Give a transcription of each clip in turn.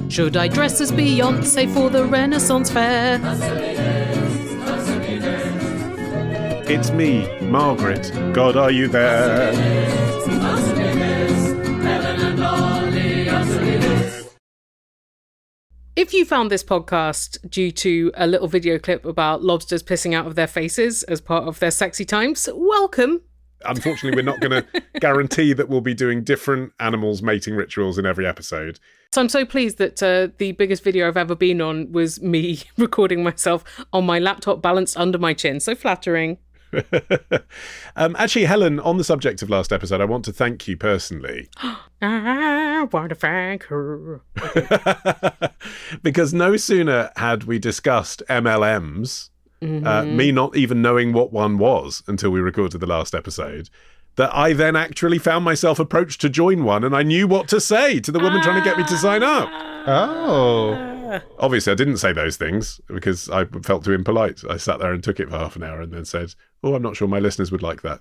Should I dress as Beyonce for the Renaissance Fair? It's me, Margaret. God, are you there? If you found this podcast due to a little video clip about lobsters pissing out of their faces as part of their sexy times, welcome. Unfortunately, we're not going to guarantee that we'll be doing different animals mating rituals in every episode. So I'm so pleased that the biggest video I've ever been on was me recording myself on my laptop balanced under my chin. So flattering. Actually, Helen, on the subject of last episode, I want to thank you personally. I want to thank her. Because no sooner had we discussed MLMs, me not even knowing what one was until we recorded the last episode, that I then actually found myself approached to join one, and I knew what to say to the woman trying to get me to sign up. Oh. Obviously, I didn't say those things because I felt too impolite. I sat there and took it for half an hour and then said, oh, I'm not sure my listeners would like that.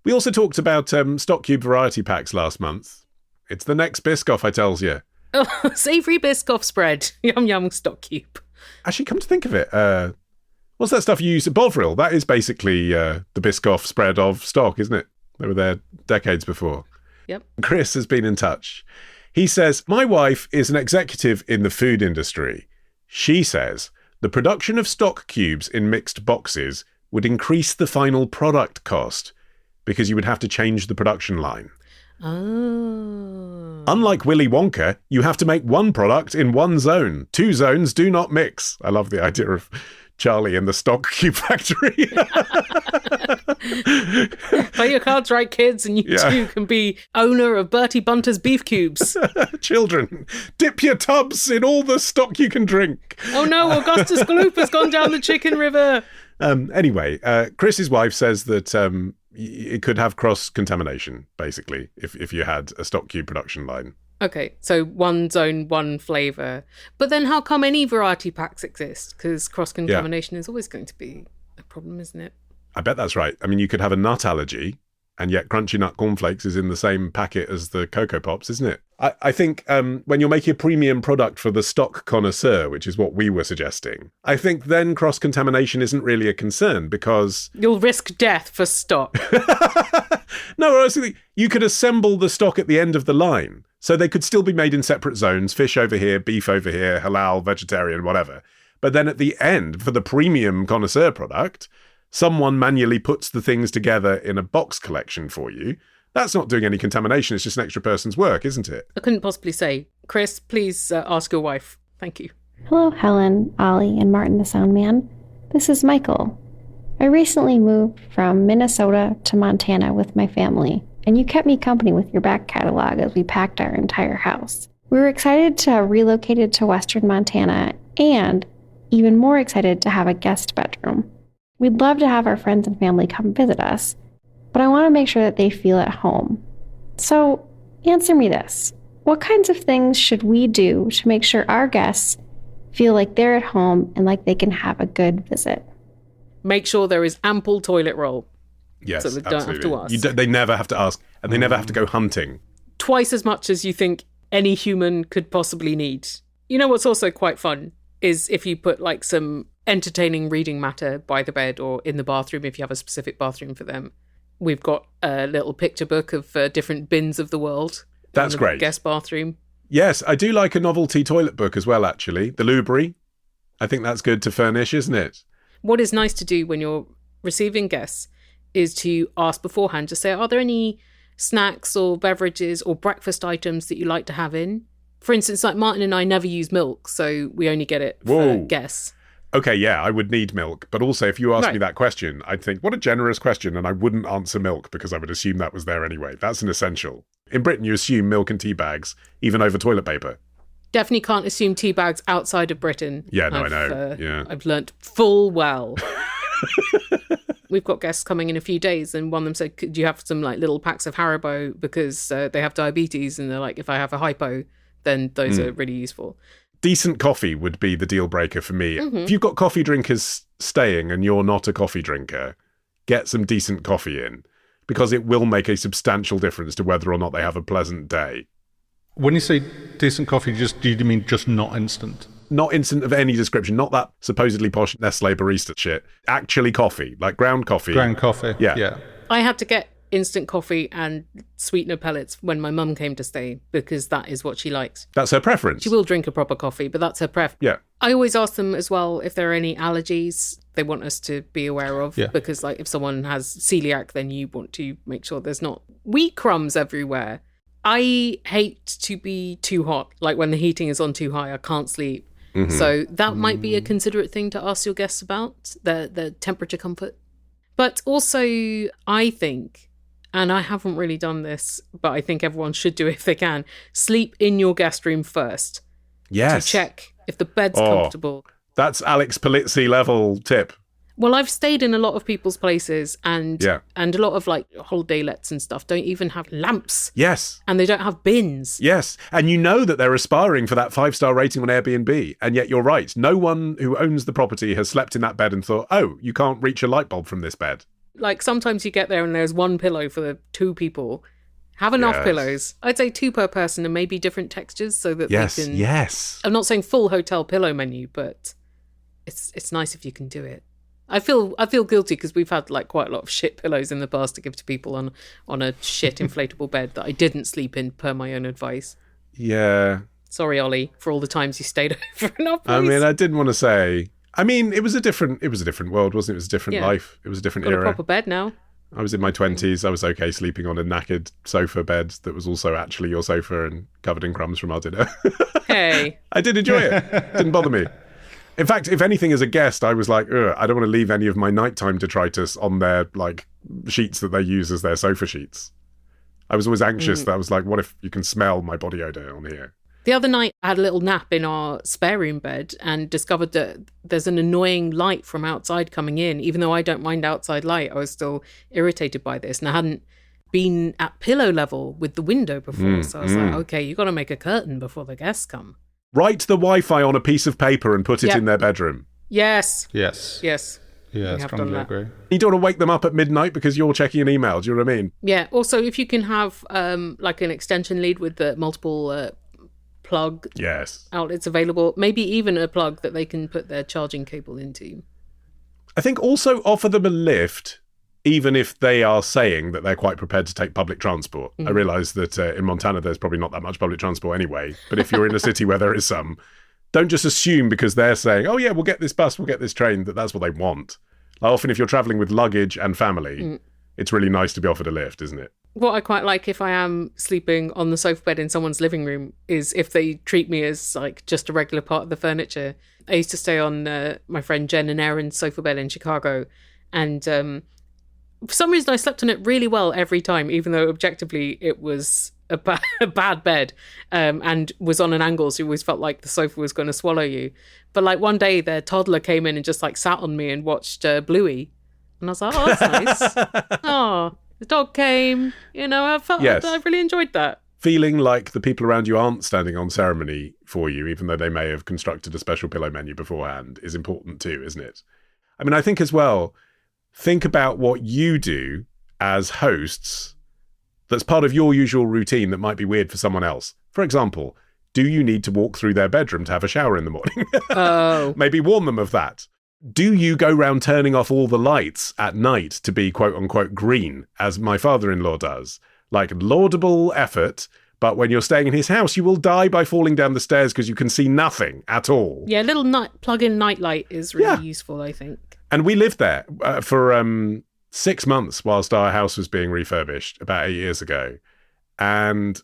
We also talked about stock cube variety packs last month. It's the next Biscoff, I tells you. Oh, savoury Biscoff spread. Yum yum stock cube. Actually, come to think of it, what's that stuff you use at Bovril? That is basically the Biscoff spread of stock, isn't it? They were there decades before. Yep. Chris has been in touch. He says, my wife is an executive in the food industry. She says the production of stock cubes in mixed boxes would increase the final product cost because you would have to change the production line. Oh. Unlike Willy Wonka, you have to make one product in one zone. Two zones do not mix. I love the idea of Charlie in the stock cube factory. Play your cards right, kids, and you too can be owner of Bertie Bunter's beef cubes. Children, dip your tubs in all the stock you can drink. Oh no, Augustus Gloop has gone down the chicken river. Anyway, Chris's wife says that it could have cross-contamination, basically, if you had a stock cube production line. Okay, so one zone, one flavour. But then how come any variety packs exist? Because cross-contamination is always going to be a problem, isn't it? I bet that's right. I mean, you could have a nut allergy, and yet Crunchy Nut Cornflakes is in the same packet as the Cocoa Pops, isn't it? I think when you're making a premium product for the stock connoisseur, which is what we were suggesting, I think then cross-contamination isn't really a concern because... You'll risk death for stock. No, honestly, you could assemble the stock at the end of the line. So they could still be made in separate zones, fish over here, beef over here, halal, vegetarian, whatever. But then at the end, for the premium connoisseur product, someone manually puts the things together in a box collection for you. That's not doing any contamination. It's just an extra person's work, isn't it? I couldn't possibly say. Chris, please ask your wife. Thank you. Hello, Helen, Ollie, and Martin the Sound Man. This is Michael. I recently moved from Minnesota to Montana with my family, and you kept me company with your back catalog as we packed our entire house. We were excited to have relocated to Western Montana and even more excited to have a guest bedroom. We'd love to have our friends and family come visit us, but I want to make sure that they feel at home. So, answer me this. What kinds of things should we do to make sure our guests feel like they're at home and like they can have a good visit? Make sure there is ample toilet roll. Yes, so they don't have to ask. They never have to ask, and they never have to go hunting. Twice as much as you think any human could possibly need. You know what's also quite fun is if you put like some entertaining reading matter by the bed or in the bathroom if you have a specific bathroom for them. We've got a little picture book of different bins of the world. That's great. Guest bathroom. Yes, I do like a novelty toilet book as well, actually. The Lubry. I think that's good to furnish, isn't it? What is nice to do when you're receiving guests is to ask beforehand, just say, are there any snacks or beverages or breakfast items that you like to have in? For instance, like Martin and I never use milk, so we only get it for guests. Okay, yeah, I would need milk. But also, if you asked me that question, I'd think, what a generous question, and I wouldn't answer milk because I would assume that was there anyway. That's an essential. In Britain, you assume milk and tea bags, even over toilet paper. Definitely can't assume tea bags outside of Britain. Yeah, no, I know. I've learnt full well. We've got guests coming in a few days, and one of them said, could you have some like little packs of Haribo because they have diabetes, and they're like, if I have a hypo, then those are really useful. Decent coffee would be the deal breaker for me. Mm-hmm. If you've got coffee drinkers staying and you're not a coffee drinker, get some decent coffee in because it will make a substantial difference to whether or not they have a pleasant day. When you say decent coffee, do you mean just not instant? Not instant of any description, not that supposedly posh Nestle barista shit. Actually coffee, like ground coffee. Ground coffee, yeah. I had to get instant coffee and sweetener pellets when my mum came to stay because that is what she likes. That's her preference. She will drink a proper coffee, but that's her preference. Yeah. I always ask them as well if there are any allergies they want us to be aware of, because like if someone has celiac, then you want to make sure there's not wheat crumbs everywhere. I hate to be too hot. Like when the heating is on too high, I can't sleep. Mm-hmm. So that might be a considerate thing to ask your guests about, the temperature comfort. But also, I think, and I haven't really done this, but I think everyone should do it if they can, sleep in your guest room first. Yes. To check if the bed's comfortable. That's Alex Polizzi level tip. Well, I've stayed in a lot of people's places and a lot of like holiday lets and stuff don't even have lamps. Yes. And they don't have bins. Yes. And you know that they're aspiring for that 5-star rating on Airbnb. And yet you're right. No one who owns the property has slept in that bed and thought, oh, you can't reach a light bulb from this bed. Like sometimes you get there and there's one pillow for the 2 people. Have enough pillows. I'd say 2 per person and maybe different textures so that they can... Yes. I'm not saying full hotel pillow menu, but it's nice if you can do it. I feel guilty because we've had like quite a lot of shit pillows in the past to give to people on a shit inflatable bed that I didn't sleep in per my own advice. Yeah. Sorry, Ollie, for all the times you stayed over in our place. I mean, I didn't want to say. I mean, it was a different world, wasn't it? It was a different life. It was a different era. Got a proper bed now. I was in my 20s. I was okay sleeping on a knackered sofa bed that was also actually your sofa and covered in crumbs from our dinner. Hey. I did enjoy it. Didn't bother me. In fact, if anything, as a guest, I was like, I don't want to leave any of my nighttime detritus on their like sheets that they use as their sofa sheets. I was always anxious that I was like, what if you can smell my body odor on here? The other night, I had a little nap in our spare room bed and discovered that there's an annoying light from outside coming in. Even though I don't mind outside light, I was still irritated by this. And I hadn't been at pillow level with the window before. So I was like, okay, you got to make a curtain before the guests come. Write the Wi-Fi on a piece of paper and put it in their bedroom. Yes. Yeah, I strongly agree. You don't want to wake them up at midnight because you're checking an email. Do you know what I mean? Yeah. Also, if you can have like an extension lead with the multiple plug outlets available, maybe even a plug that they can put their charging cable into. I think also offer them a lift, even if they are saying that they're quite prepared to take public transport. I realise that in Montana there's probably not that much public transport anyway, but if you're in a city where there is some, don't just assume because they're saying, oh yeah, we'll get this bus, we'll get this train, that's what they want. Like, often if you're travelling with luggage and family, it's really nice to be offered a lift, isn't it? What I quite like if I am sleeping on the sofa bed in someone's living room is if they treat me as like just a regular part of the furniture. I used to stay on my friend Jen and Aaron's sofa bed in Chicago, and for some reason I slept on it really well every time, even though objectively it was a bad bed and was on an angle, so you always felt like the sofa was going to swallow you. But like one day their toddler came in and just like sat on me and watched Bluey, and I was like, oh, that's nice. Oh, the dog came, I felt I really enjoyed that. Feeling like the people around you aren't standing on ceremony for you, even though they may have constructed a special pillow menu beforehand, is important too, isn't it? I mean, I think as well, think about what you do as hosts that's part of your usual routine that might be weird for someone else. For example, do you need to walk through their bedroom to have a shower in the morning? Oh. Maybe warn them of that. Do you go round turning off all the lights at night to be quote-unquote green, as my father-in-law does? Like, laudable effort, but when you're staying in his house, you will die by falling down the stairs because you can see nothing at all. Yeah, a little plug-in nightlight is really useful, I think. And we lived there for 6 months whilst our house was being refurbished about 8 years ago. And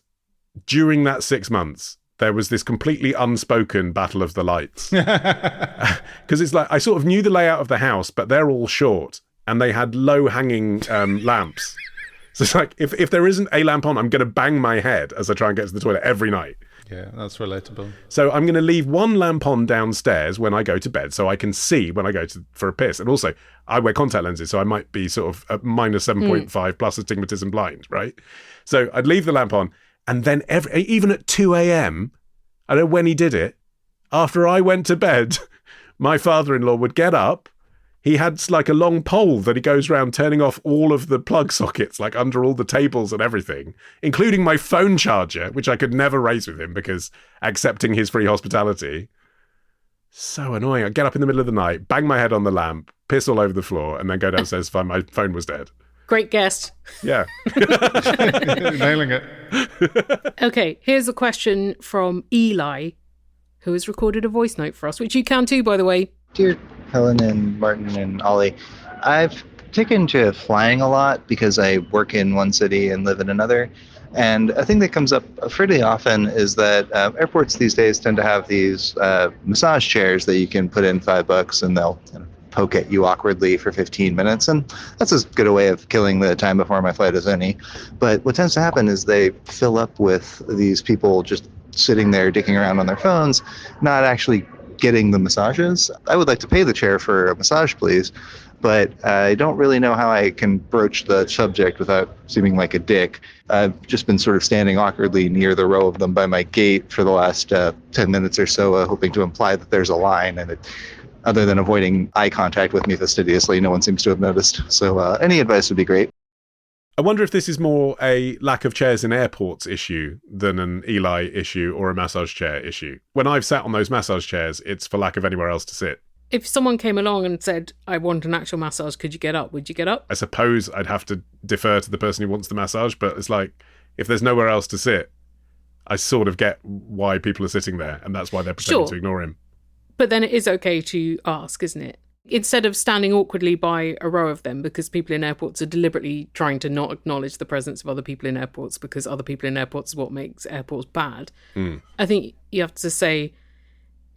during that 6 months, there was this completely unspoken battle of the lights. Because it's like, I sort of knew the layout of the house, but they're all short and they had low-hanging lamps. So it's like, if there isn't a lamp on, I'm going to bang my head as I try and get to the toilet every night. Yeah, that's relatable. So I'm going to leave one lamp on downstairs when I go to bed so I can see when I go for a piss. And also, I wear contact lenses, so I might be sort of at minus 7.5 plus astigmatism blind, right? So I'd leave the lamp on, and then even at 2 a.m., I don't know when he did it, after I went to bed, my father-in-law would get up, he had like a long pole that he goes around turning off all of the plug sockets, like under all the tables and everything, including my phone charger, which I could never raise with him because accepting his free hospitality. So annoying. I'd get up in the middle of the night, bang my head on the lamp, piss all over the floor, and then go downstairs to find my phone was dead. Great guest. Yeah. Nailing it. Okay, here's a question from Eli, who has recorded a voice note for us, which you can too, by the way. Dear Helen and Martin and Ollie, I've taken to flying a lot because I work in one city and live in another. And a thing that comes up fairly often is that airports these days tend to have these massage chairs that you can put in $5 and they'll kind of poke at you awkwardly for 15 minutes. And that's as good a way of killing the time before my flight as any. But what tends to happen is they fill up with these people just sitting there dicking around on their phones, not actually getting the massages. I would like to pay the chair for a massage, please. But I don't really know how I can broach the subject without seeming like a dick. I've just been sort of standing awkwardly near the row of them by my gate for the last 10 minutes or so, hoping to imply that there's a line. And other than avoiding eye contact with me fastidiously, no one seems to have noticed. So any advice would be great. I wonder if this is more a lack of chairs in airports issue than an Eli issue or a massage chair issue. When I've sat on those massage chairs, it's for lack of anywhere else to sit. If someone came along and said, I want an actual massage, could you get up? Would you get up? I suppose I'd have to defer to the person who wants the massage, but it's like, if there's nowhere else to sit, I sort of get why people are sitting there, and that's why they're pretending to ignore him. But then it is okay to ask, isn't it? Instead of standing awkwardly by a row of them, because people in airports are deliberately trying to not acknowledge the presence of other people in airports because other people in airports is what makes airports bad. I think you have to say,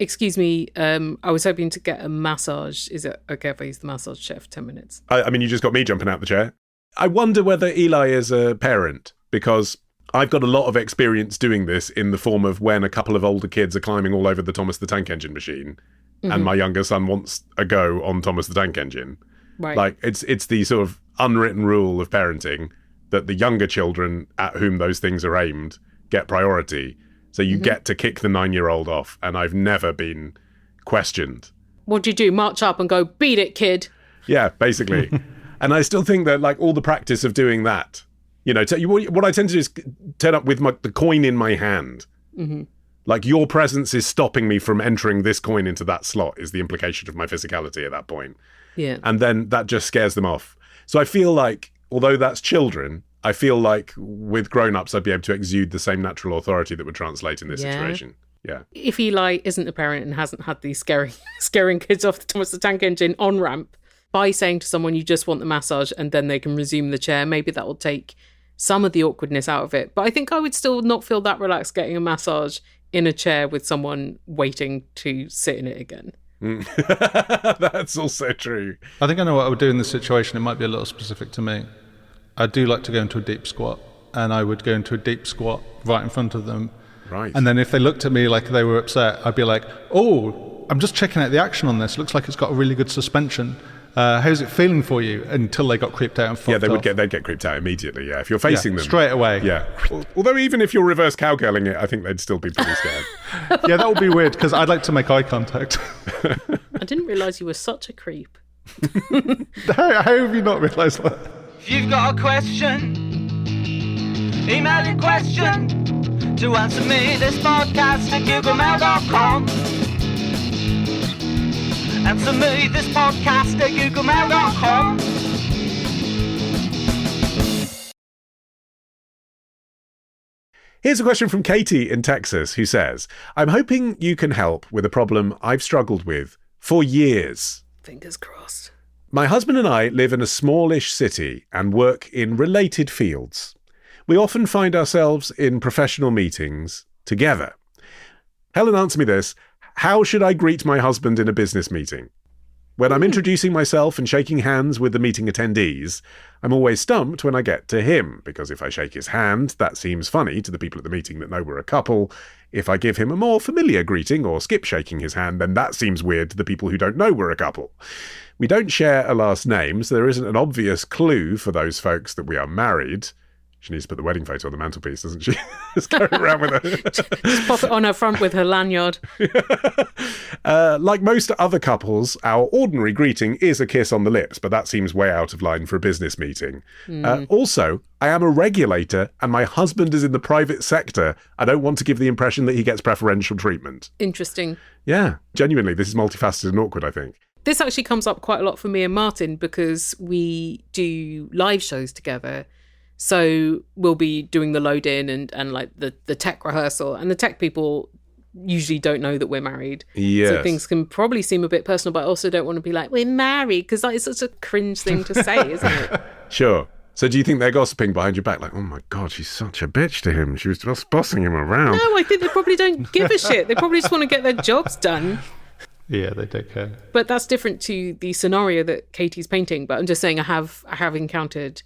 excuse me, I was hoping to get a massage. Is it okay if I use the massage chair for 10 minutes? I mean, you just got me jumping out the chair. I wonder whether Eli is a parent, because I've got a lot of experience doing this in the form of when a couple of older kids are climbing all over the Thomas the Tank Engine machine, and my younger son wants a go on Thomas the Tank Engine. Right. Like, it's the sort of unwritten rule of parenting that the younger children at whom those things are aimed get priority. So you get to kick the 9-year-old off, and I've never been questioned. What do you do? March up and go, beat it, kid. Yeah, basically. And I still think that, like, all the practice of doing that, you know, what I tend to do is turn up with the coin in my hand. Like, your presence is stopping me from entering this coin into that slot is the implication of my physicality at that point. Yeah. And then that just scares them off. So I feel like, although that's children, I feel like with grown-ups, I'd be able to exude the same natural authority that would translate in this situation. Yeah. If Eli isn't a parent and hasn't had these scaring kids off the Thomas the Tank Engine on-ramp, by saying to someone you just want the massage and then they can resume the chair, maybe that will take some of the awkwardness out of it. But I think I would still not feel that relaxed getting a massage in a chair with someone waiting to sit in it again. That's also true. I think I know what I would do in this situation. It might be a little specific to me. I do like to go into a deep squat, and I would go into a deep squat right in front of them. Right. And then if they looked at me like they were upset, I'd be like, oh, I'm just checking out the action on this. Looks like it's got a really good suspension. How's it feeling for you? Until they got creeped out and fucked off. They'd get creeped out immediately, yeah. If you're facing them. Straight away. Yeah. Although even if you're reverse cowgirling it, I think they'd still be pretty scared. Yeah, that would be weird, because I'd like to make eye contact. I didn't realise you were such a creep. How have you not realised that? If you've got a question, email your question to answer me this podcast at googlemail.com. Answer me this podcast at googlemail.com. Here's a question from Katie in Texas, who says, I'm hoping you can help with a problem I've struggled with for years. Fingers crossed. My husband and I live in a smallish city and work in related fields. We often find ourselves in professional meetings together. Helen, answer me this. How should I greet my husband in a business meeting? When I'm introducing myself and shaking hands with the meeting attendees, I'm always stumped when I get to him, because if I shake his hand, that seems funny to the people at the meeting that know we're a couple. If I give him a more familiar greeting or skip shaking his hand, then that seems weird to the people who don't know we're a couple. We don't share a last name, so there isn't an obvious clue for those folks that we are married. She needs to put the wedding photo on the mantelpiece, doesn't she? Just carry it around with her. Just pop it on her front with her lanyard. Like most other couples, our ordinary greeting is a kiss on the lips, but that seems way out of line for a business meeting. Also, I am a regulator and my husband is in the private sector. I don't want to give the impression that he gets preferential treatment. Interesting. Yeah, genuinely, this is multifaceted and awkward, I think. This actually comes up quite a lot for me and Martin because we do live shows together. So we'll be doing the load in and like the tech rehearsal, and the tech people usually don't know that we're married. Yes. So things can probably seem a bit personal, but I also don't want to be like, we're married, because that is such a cringe thing to say, isn't it? Sure. So do you think they're gossiping behind your back? Like, oh my God, she's such a bitch to him. She was just bossing him around. No, I think they probably don't give a shit. They probably just want to get their jobs done. Yeah, they don't care. But that's different to the scenario that Katie's painting. But I'm just saying I have encountered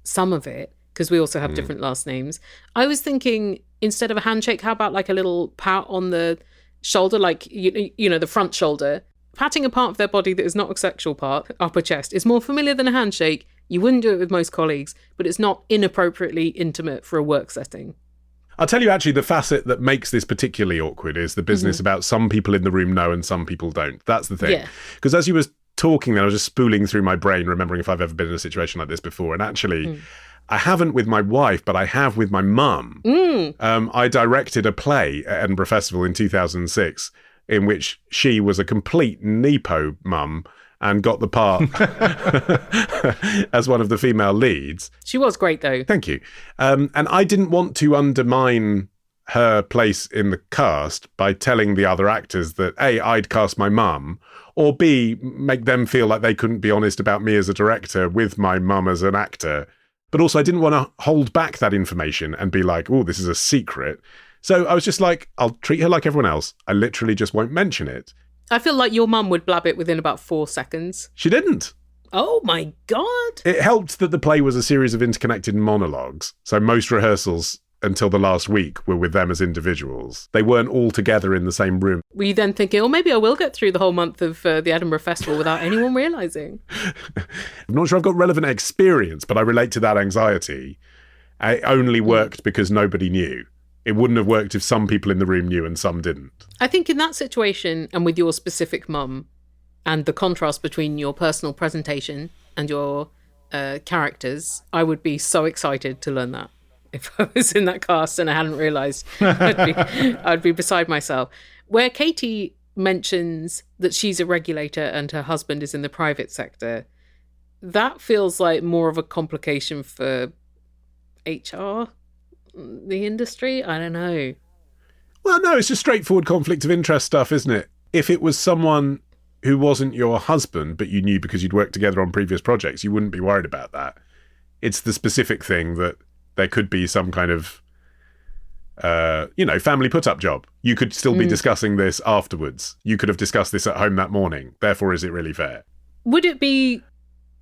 some of it, because we also have different last names. I was thinking, instead of a handshake, how about like a little pat on the shoulder, like, you know, the front shoulder? Patting a part of their body that is not a sexual part, upper chest, is more familiar than a handshake. You wouldn't do it with most colleagues, but it's not inappropriately intimate for a work setting. I'll tell you, actually, the facet that makes this particularly awkward is the business about some people in the room know and some people don't. That's the thing. Because as you were talking then, I was just spooling through my brain, remembering if I've ever been in a situation like this before. And actually, I haven't with my wife, but I have with my mum. I directed a play at Edinburgh Festival in 2006 in which she was a complete nepo mum and got the part as one of the female leads. She was great, though. Thank you. And I didn't want to undermine her place in the cast by telling the other actors that A, I'd cast my mum, or B, make them feel like they couldn't be honest about me as a director with my mum as an actor. But also I didn't want to hold back that information and be like, oh, this is a secret. So I was just like, I'll treat her like everyone else. I literally just won't mention it. I feel like your mum would blab it within about 4 seconds. She didn't. Oh my God. It helped that the play was a series of interconnected monologues. So most rehearsals until the last week were with them as individuals. They weren't all together in the same room. Were you then thinking, oh, maybe I will get through the whole month of the Edinburgh Festival without anyone realising? I'm not sure I've got relevant experience, but I relate to that anxiety. It only worked because nobody knew. It wouldn't have worked if some people in the room knew and some didn't. I think in that situation, and with your specific mum, and the contrast between your personal presentation and your characters, I would be so excited to learn that. If I was in that cast and I hadn't realised, I'd be beside myself. Where Katie mentions that she's a regulator and her husband is in the private sector, that feels like more of a complication for HR, the industry. I don't know. Well, no, it's just straightforward conflict of interest stuff, isn't it? If it was someone who wasn't your husband, but you knew because you'd worked together on previous projects, you wouldn't be worried about that. It's the specific thing that there could be some kind of, family put-up job. You could still be discussing this afterwards. You could have discussed this at home that morning. Therefore, is it really fair? Would it be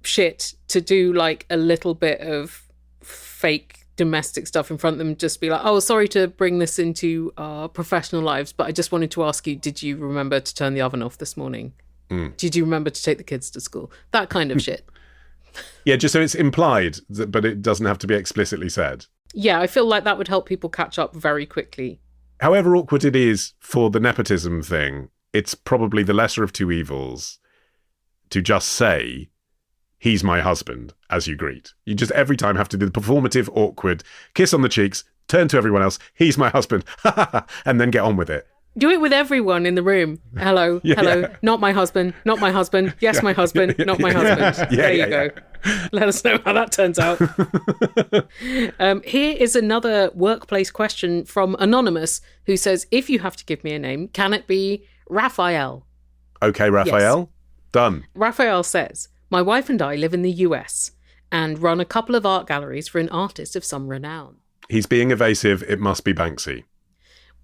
shit to do like a little bit of fake domestic stuff in front of them, just be like, oh, sorry to bring this into our professional lives, but I just wanted to ask you, did you remember to turn the oven off this morning? Did you remember to take the kids to school? That kind of shit. Yeah, just so it's implied, but it doesn't have to be explicitly said. Yeah, I feel like that would help people catch up very quickly. However awkward it is for the nepotism thing, it's probably the lesser of two evils to just say, he's my husband, as you greet. You just every time have to do the performative, awkward, kiss on the cheeks, turn to everyone else, he's my husband, and then get on with it. Do it with everyone in the room. Hello, hello, not my husband, not my husband, yes, my husband, not my husband. There you go. Let us know how that turns out. Here is another workplace question from Anonymous, who says, if you have to give me a name, can it be Raphael? Okay, Raphael. Yes. Done. Raphael says, my wife and I live in the US and run a couple of art galleries for an artist of some renown. He's being evasive. It must be Banksy.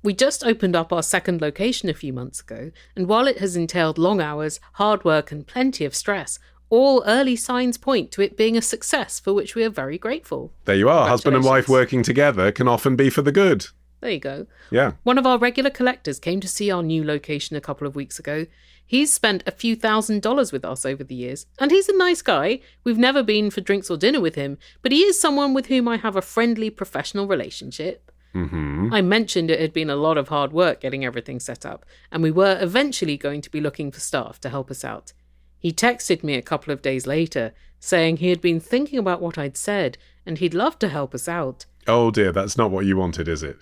We just opened up our second location a few months ago, and while it has entailed long hours, hard work and plenty of stress, all early signs point to it being a success for which we are very grateful. There you are. Husband and wife working together can often be for the good. There you go. Yeah. One of our regular collectors came to see our new location a couple of weeks ago. He's spent a few $1,000s with us over the years, and he's a nice guy. We've never been for drinks or dinner with him, but he is someone with whom I have a friendly professional relationship. Mm-hmm. I mentioned it had been a lot of hard work getting everything set up, and we were eventually going to be looking for staff to help us out. He texted me a couple of days later, saying he had been thinking about what I'd said, and he'd love to help us out. Oh dear, that's not what you wanted, is it?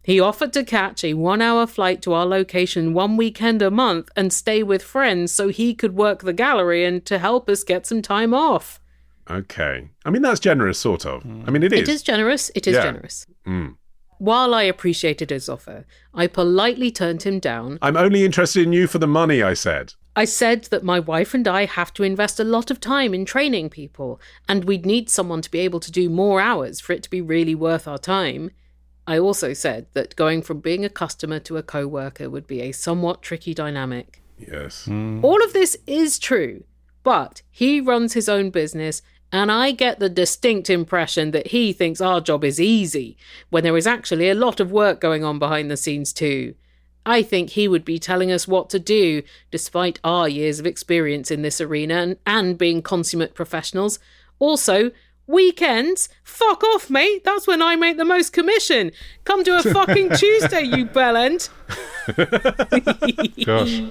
He offered to catch a 1-hour flight to our location one weekend a month and stay with friends so he could work the gallery and to help us get some time off. Okay. I mean, that's generous, sort of. I mean, it is. It is generous. It is generous. While I appreciated his offer, I politely turned him down. I'm only interested in you for the money, I said. I said that my wife and I have to invest a lot of time in training people, and we'd need someone to be able to do more hours for it to be really worth our time. I also said that going from being a customer to a co-worker would be a somewhat tricky dynamic. Yes. All of this is true, but he runs his own business, and I get the distinct impression that he thinks our job is easy, when there is actually a lot of work going on behind the scenes too. I think he would be telling us what to do, despite our years of experience in this arena and being consummate professionals. Also, weekends? Fuck off, mate. That's when I make the most commission. Come to a fucking Tuesday, you bellend. Gosh.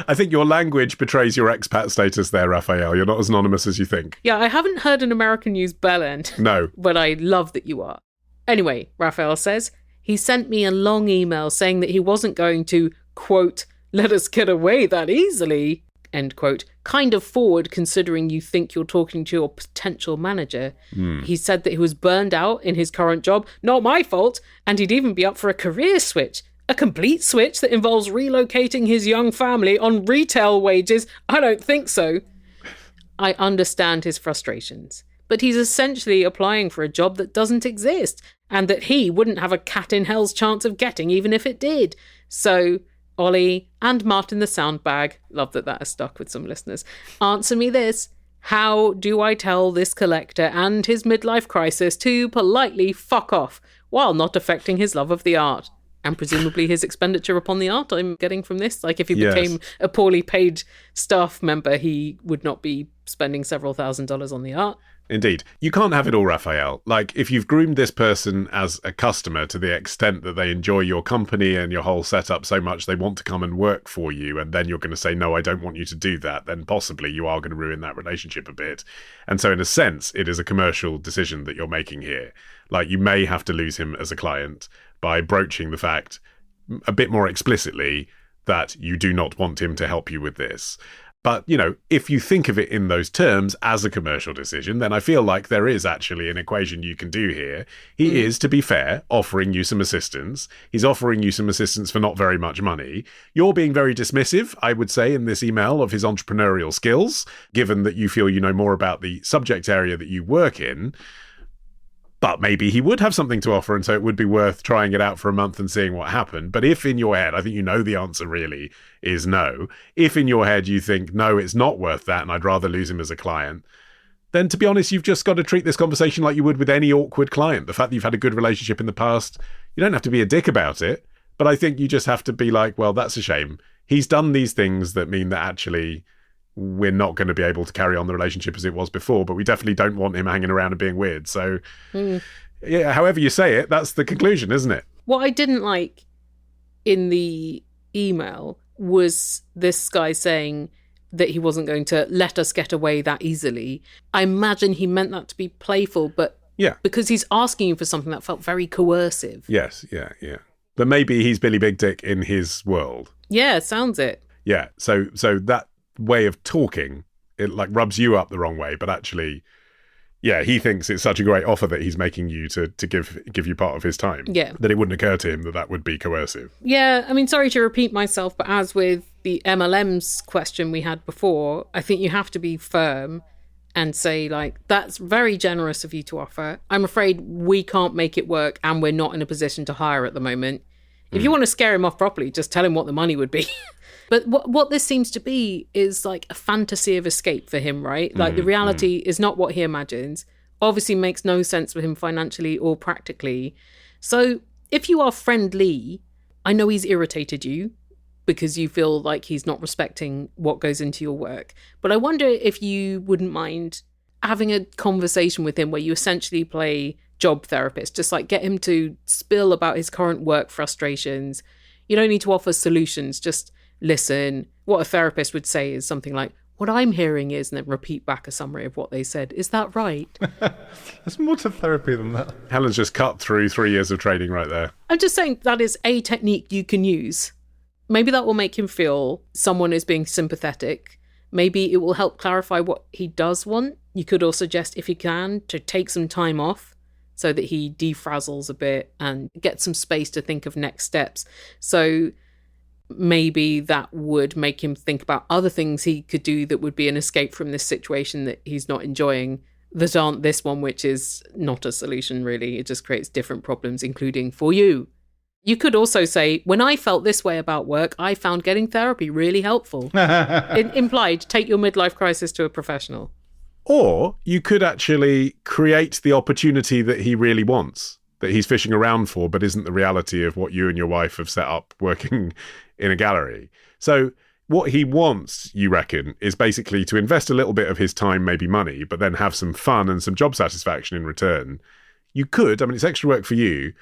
I think your language betrays your expat status there, Raphael. You're not as anonymous as you think. Yeah, I haven't heard an American use bellend. No. But I love that you are. Anyway, Raphael says, he sent me a long email saying that he wasn't going to, quote, let us get away that easily, end quote, kind of forward considering you think you're talking to your potential manager. He said that he was burned out in his current job, not my fault, and he'd even be up for a career switch. A complete switch that involves relocating his young family on retail wages? I don't think so. I understand his frustrations, but he's essentially applying for a job that doesn't exist, and that he wouldn't have a cat in hell's chance of getting even if it did. So Ollie and Martin the Soundbag, love that has stuck with some listeners, answer me this. How do I tell this collector and his midlife crisis to politely fuck off while not affecting his love of the art? And presumably his expenditure upon the art, I'm getting from this. Like if he became a poorly paid staff member, he would not be spending several $1,000s on the art. Indeed. You can't have it all, Raphael. Like, if you've groomed this person as a customer to the extent that they enjoy your company and your whole setup so much they want to come and work for you, and then you're going to say, no, I don't want you to do that, then possibly you are going to ruin that relationship a bit. And so in a sense, it is a commercial decision that you're making here. Like, you may have to lose him as a client by broaching the fact a bit more explicitly that you do not want him to help you with this. But, you know, if you think of it in those terms as a commercial decision, then I feel like there is actually an equation you can do here. He is, to be fair, offering you some assistance. He's offering you some assistance for not very much money. You're being very dismissive, I would say, in this email of his entrepreneurial skills, given that you feel you know more about the subject area that you work in. But maybe he would have something to offer, and so it would be worth trying it out for a month and seeing what happened. But if in your head, I think you know the answer really is no. If in your head you think, no, it's not worth that, and I'd rather lose him as a client, then to be honest, you've just got to treat this conversation like you would with any awkward client. The fact that you've had a good relationship in the past, you don't have to be a dick about it. But I think you just have to be like, well, that's a shame. He's done these things that mean that actually we're not going to be able to carry on the relationship as it was before, but we definitely don't want him hanging around and being weird. So, yeah, however you say it, that's the conclusion, isn't it? What I didn't like in the email was this guy saying that he wasn't going to let us get away that easily. I imagine he meant that to be playful, but because he's asking you for something that felt very coercive. Yes, yeah. But maybe he's Billy Big Dick in his world. Yeah, sounds it. Yeah, so that way of talking, it like rubs you up the wrong way, but actually, yeah, he thinks it's such a great offer that he's making you to give you part of his time. Yeah. That it wouldn't occur to him that would be coercive. Yeah, I mean, sorry to repeat myself, but as with the MLMs question we had before, I think you have to be firm and say, like, that's very generous of you to offer. I'm afraid we can't make it work and we're not in a position to hire at the moment. If you want to scare him off properly, just tell him what the money would be. But what this seems to be is like a fantasy of escape for him, right? Like the reality is not what he imagines. Obviously makes no sense for him financially or practically. So if you are friendly, I know he's irritated you because you feel like he's not respecting what goes into your work. But I wonder if you wouldn't mind having a conversation with him where you essentially play job therapist, just like get him to spill about his current work frustrations. You don't need to offer solutions, just listen. What a therapist would say is something like, what I'm hearing is, and then repeat back a summary of what they said. Is that right? There's more to therapy than that. Helen's just cut through 3 years of training right there. I'm just saying that is a technique you can use. Maybe that will make him feel someone is being sympathetic. Maybe it will help clarify what he does want. You could also suggest, if you can, to take some time off so that he defrazzles a bit and gets some space to think of next steps. So maybe that would make him think about other things he could do that would be an escape from this situation that he's not enjoying, that aren't this one, which is not a solution, really. It just creates different problems, including for you. You could also say, when I felt this way about work, I found getting therapy really helpful. Implied, take your midlife crisis to a professional. Or you could actually create the opportunity that he really wants, that he's fishing around for, but isn't the reality of what you and your wife have set up working in a gallery. So what he wants, you reckon, is basically to invest a little bit of his time, maybe money, but then have some fun and some job satisfaction in return. You could, I mean, it's extra work for you,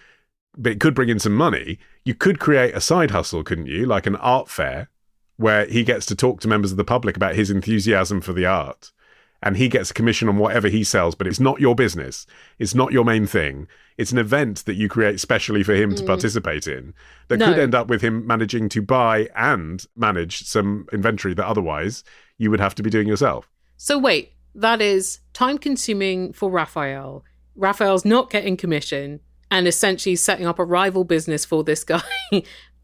but it could bring in some money. You could create a side hustle, couldn't you? Like an art fair where he gets to talk to members of the public about his enthusiasm for the art. And he gets a commission on whatever he sells, but it's not your business. It's not your main thing. It's an event that you create specially for him to participate in that could end up with him managing to buy and manage some inventory that otherwise you would have to be doing yourself. So wait, that is time-consuming for Raphael. Raphael's not getting commission and essentially setting up a rival business for this guy.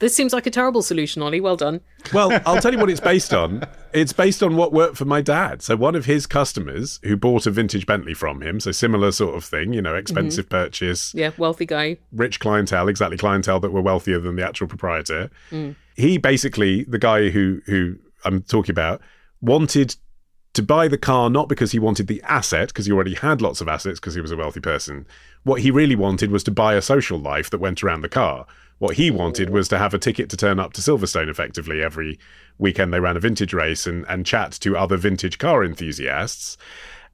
This seems like a terrible solution, Ollie. Well done. Well, I'll tell you what it's based on. It's based on what worked for my dad. So one of his customers who bought a vintage Bentley from him, so similar sort of thing, you know, expensive purchase. Yeah, wealthy guy. Rich clientele, exactly, clientele that were wealthier than the actual proprietor. He basically, the guy who I'm talking about, wanted to buy the car not because he wanted the asset, because he already had lots of assets because he was a wealthy person. What he really wanted was to buy a social life that went around the car. What he wanted was to have a ticket to turn up to Silverstone effectively every weekend. They ran a vintage race and chat to other vintage car enthusiasts.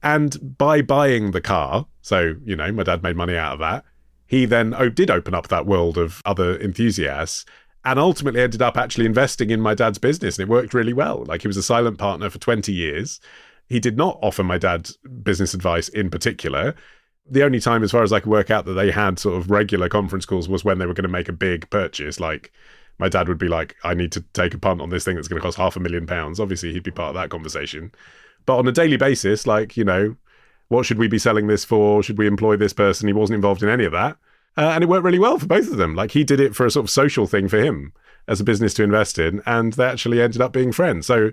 And by buying the car, so, you know, my dad made money out of that, he then did open up that world of other enthusiasts and ultimately ended up actually investing in my dad's business. And it worked really well. Like, he was a silent partner for 20 years. He did not offer my dad business advice in particular. The only time, as far as I could work out, that they had sort of regular conference calls was when they were going to make a big purchase. Like, my dad would be like, I need to take a punt on this thing that's going to cost £500,000. Obviously, he'd be part of that conversation. But on a daily basis, like, you know, what should we be selling this for? Should we employ this person? He wasn't involved in any of that. And it worked really well for both of them. Like, he did it for a sort of social thing for him as a business to invest in. And they actually ended up being friends. So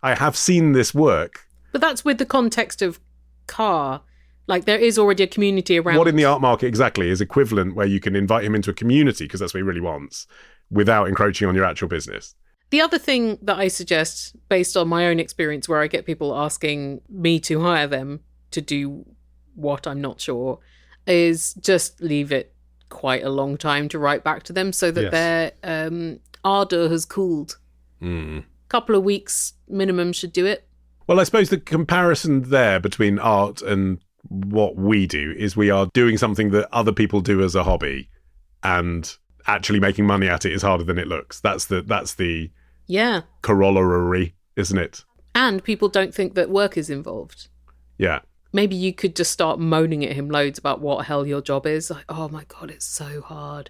I have seen this work. But that's with the context of car. Like, there is already a community around. What in the art market exactly is equivalent where you can invite him into a community, because that's what he really wants, without encroaching on your actual business. The other thing that I suggest, based on my own experience where I get people asking me to hire them to do what I'm not sure, is just leave it quite a long time to write back to them so that their ardour has cooled. Couple of weeks minimum should do it. Well, I suppose the comparison there between art and what we do is we are doing something that other people do as a hobby, and actually making money at it is harder than it looks. That's the corollary, isn't it? And people don't think that work is involved. Yeah. Maybe you could just start moaning at him loads about what hell your job is. Like, oh my God, it's so hard.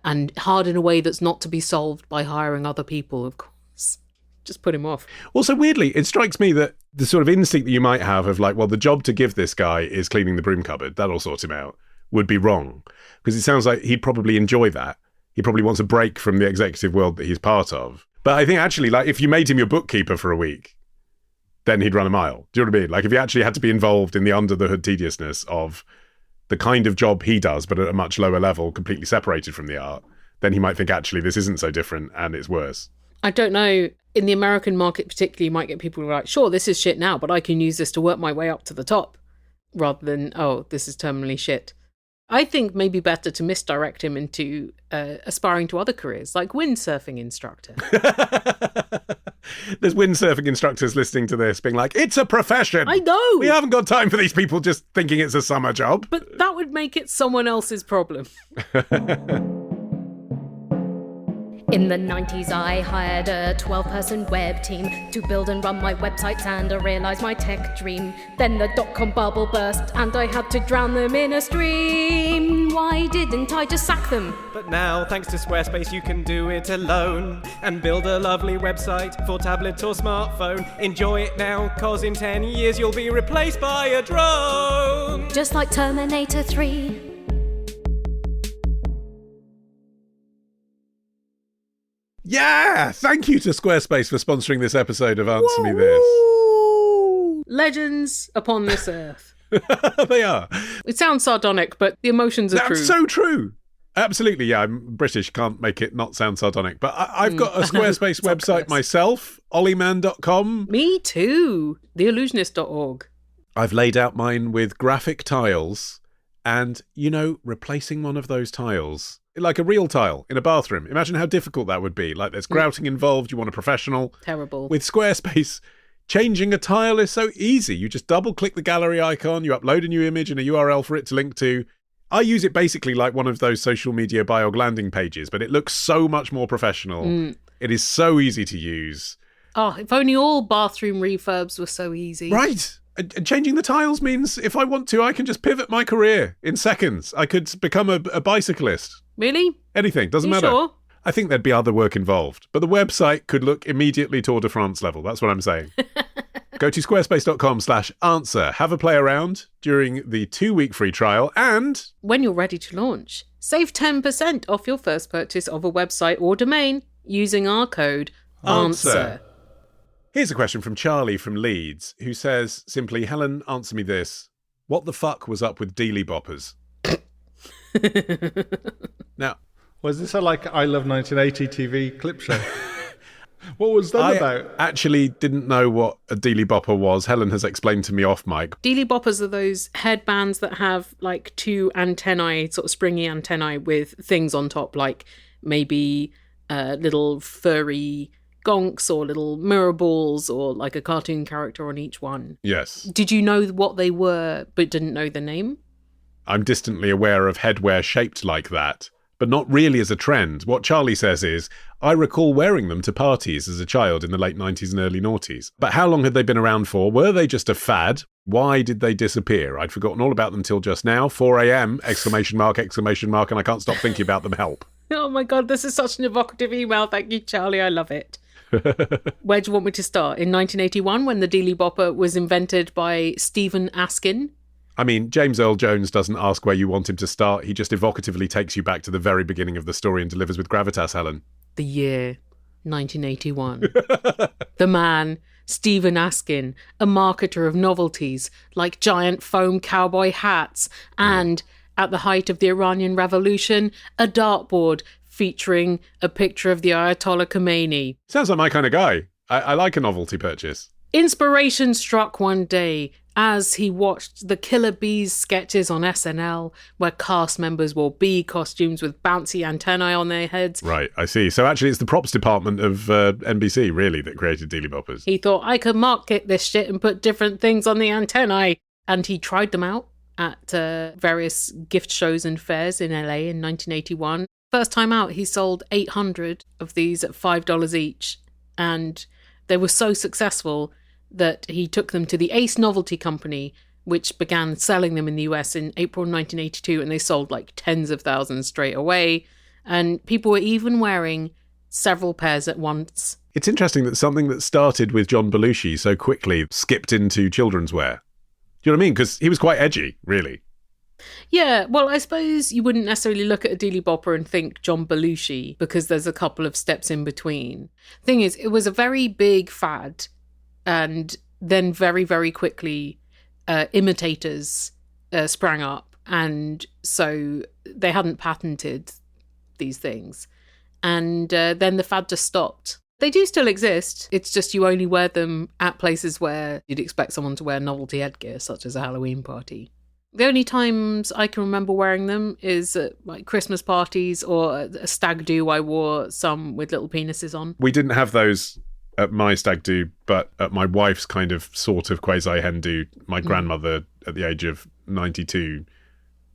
And hard in a way that's not to be solved by hiring other people, of course. Just put him off. Also, weirdly, it strikes me that the sort of instinct that you might have of like, well, the job to give this guy is cleaning the broom cupboard, that'll sort him out, would be wrong. Because it sounds like he'd probably enjoy that. He probably wants a break from the executive world that he's part of. But I think actually, like, if you made him your bookkeeper for a week, then he'd run a mile. Do you know what I mean? Like, if you actually had to be involved in the under-the-hood tediousness of the kind of job he does, but at a much lower level, completely separated from the art, then he might think, actually, this isn't so different and it's worse. I don't know. In the American market particularly, you might get people who are like, sure, this is shit now, but I can use this to work my way up to the top, rather than, oh, this is terminally shit. I think maybe better to misdirect him into aspiring to other careers, like windsurfing instructor. There's windsurfing instructors listening to this being like, it's a profession. I know. We haven't got time for these people just thinking it's a summer job. But that would make it someone else's problem. In the 90s, I hired a 12-person web team to build and run my websites, and I realised my tech dream. Then the dot-com bubble burst, and I had to drown them in a stream. Why didn't I just sack them? But now, thanks to Squarespace, you can do it alone and build a lovely website for tablet or smartphone. Enjoy it now, cause in 10 years you'll be replaced by a drone. Just like Terminator 3. Yeah! Thank you to Squarespace for sponsoring this episode of Answer Me This. Legends upon this earth. They are. It sounds sardonic, but the emotions are true. That's so true. Absolutely, yeah. I'm British, can't make it not sound sardonic. But I've got a Squarespace website myself, ollieman.com. Me too. Theillusionist.org. I've laid out mine with graphic tiles and, replacing one of those tiles, like a real tile in a bathroom. Imagine how difficult that would be. Like, there's grouting involved, you want a professional. Terrible. With Squarespace, changing a tile is so easy. You just double-click the gallery icon, you upload a new image and a URL for it to link to. I use it basically like one of those social media biog landing pages, but it looks so much more professional. It is so easy to use. Oh, if only all bathroom refurbs were so easy. Right. And changing the tiles means if I want to, I can just pivot my career in seconds. I could become a bicyclist. Really? Anything, doesn't matter. Sure? I think there'd be other work involved, but the website could look immediately Tour de France level. That's what I'm saying. Go to squarespace.com/answer. Have a play around during the 2-week free trial, and when you're ready to launch, save 10% off your first purchase of a website or domain using our code ANSWER. Here's a question from Charlie from Leeds, who says simply, Helen, answer me this. What the fuck was up with Deely Boppers? Now, was this a I Love 1980 TV clip show? What was that about? I actually didn't know what a Deely Bopper was. Helen has explained to me off mic. Deely Boppers are those headbands that have 2 antennae, sort of springy antennae with things on top, like maybe little furry gonks or little mirror balls or like a cartoon character on each one. Yes. Did you know what they were but didn't know the name? I'm distantly aware of headwear shaped like that, but not really as a trend. What Charlie says is, I recall wearing them to parties as a child in the late 90s and early noughties. But how long had they been around for? Were they just a fad? Why did they disappear? I'd forgotten all about them till just now. 4 a.m, !! And I can't stop thinking about them. Help. Oh my God, this is such an evocative email. Thank you, Charlie. I love it. Where do you want me to start? In 1981, when the Deely Bopper was invented by Stephen Askin. I mean, James Earl Jones doesn't ask where you want him to start. He just evocatively takes you back to the very beginning of the story and delivers with gravitas, Helen. The year 1981. The man, Stephen Askin, a marketer of novelties like giant foam cowboy hats and, at the height of the Iranian Revolution, a dartboard featuring a picture of the Ayatollah Khomeini. Sounds like my kind of guy. I like a novelty purchase. Inspiration struck one day as he watched the Killer Bees sketches on SNL, where cast members wore bee costumes with bouncy antennae on their heads. Right, I see. So actually it's the props department of NBC, really, that created Deely Boppers. He thought, I could market this shit and put different things on the antennae. And he tried them out at various gift shows and fairs in LA in 1981. First time out, he sold 800 of these at $5 each. And they were so successful that he took them to the Ace Novelty Company, which began selling them in the US in April 1982, and they sold tens of thousands straight away. And people were even wearing several pairs at once. It's interesting that something that started with John Belushi so quickly skipped into children's wear. Do you know what I mean? Because he was quite edgy, really. Yeah, well, I suppose you wouldn't necessarily look at a Deely Bopper and think John Belushi, because there's a couple of steps in between. Thing is, it was a very big fad, and then very, very quickly imitators sprang up, and so they hadn't patented these things. And then the fad just stopped. They do still exist, it's just you only wear them at places where you'd expect someone to wear novelty headgear, such as a Halloween party. The only times I can remember wearing them is at like Christmas parties or a stag do. I wore some with little penises on. We didn't have those at my stag do, but at my wife's kind of sort of quasi hen do, my grandmother at the age of 92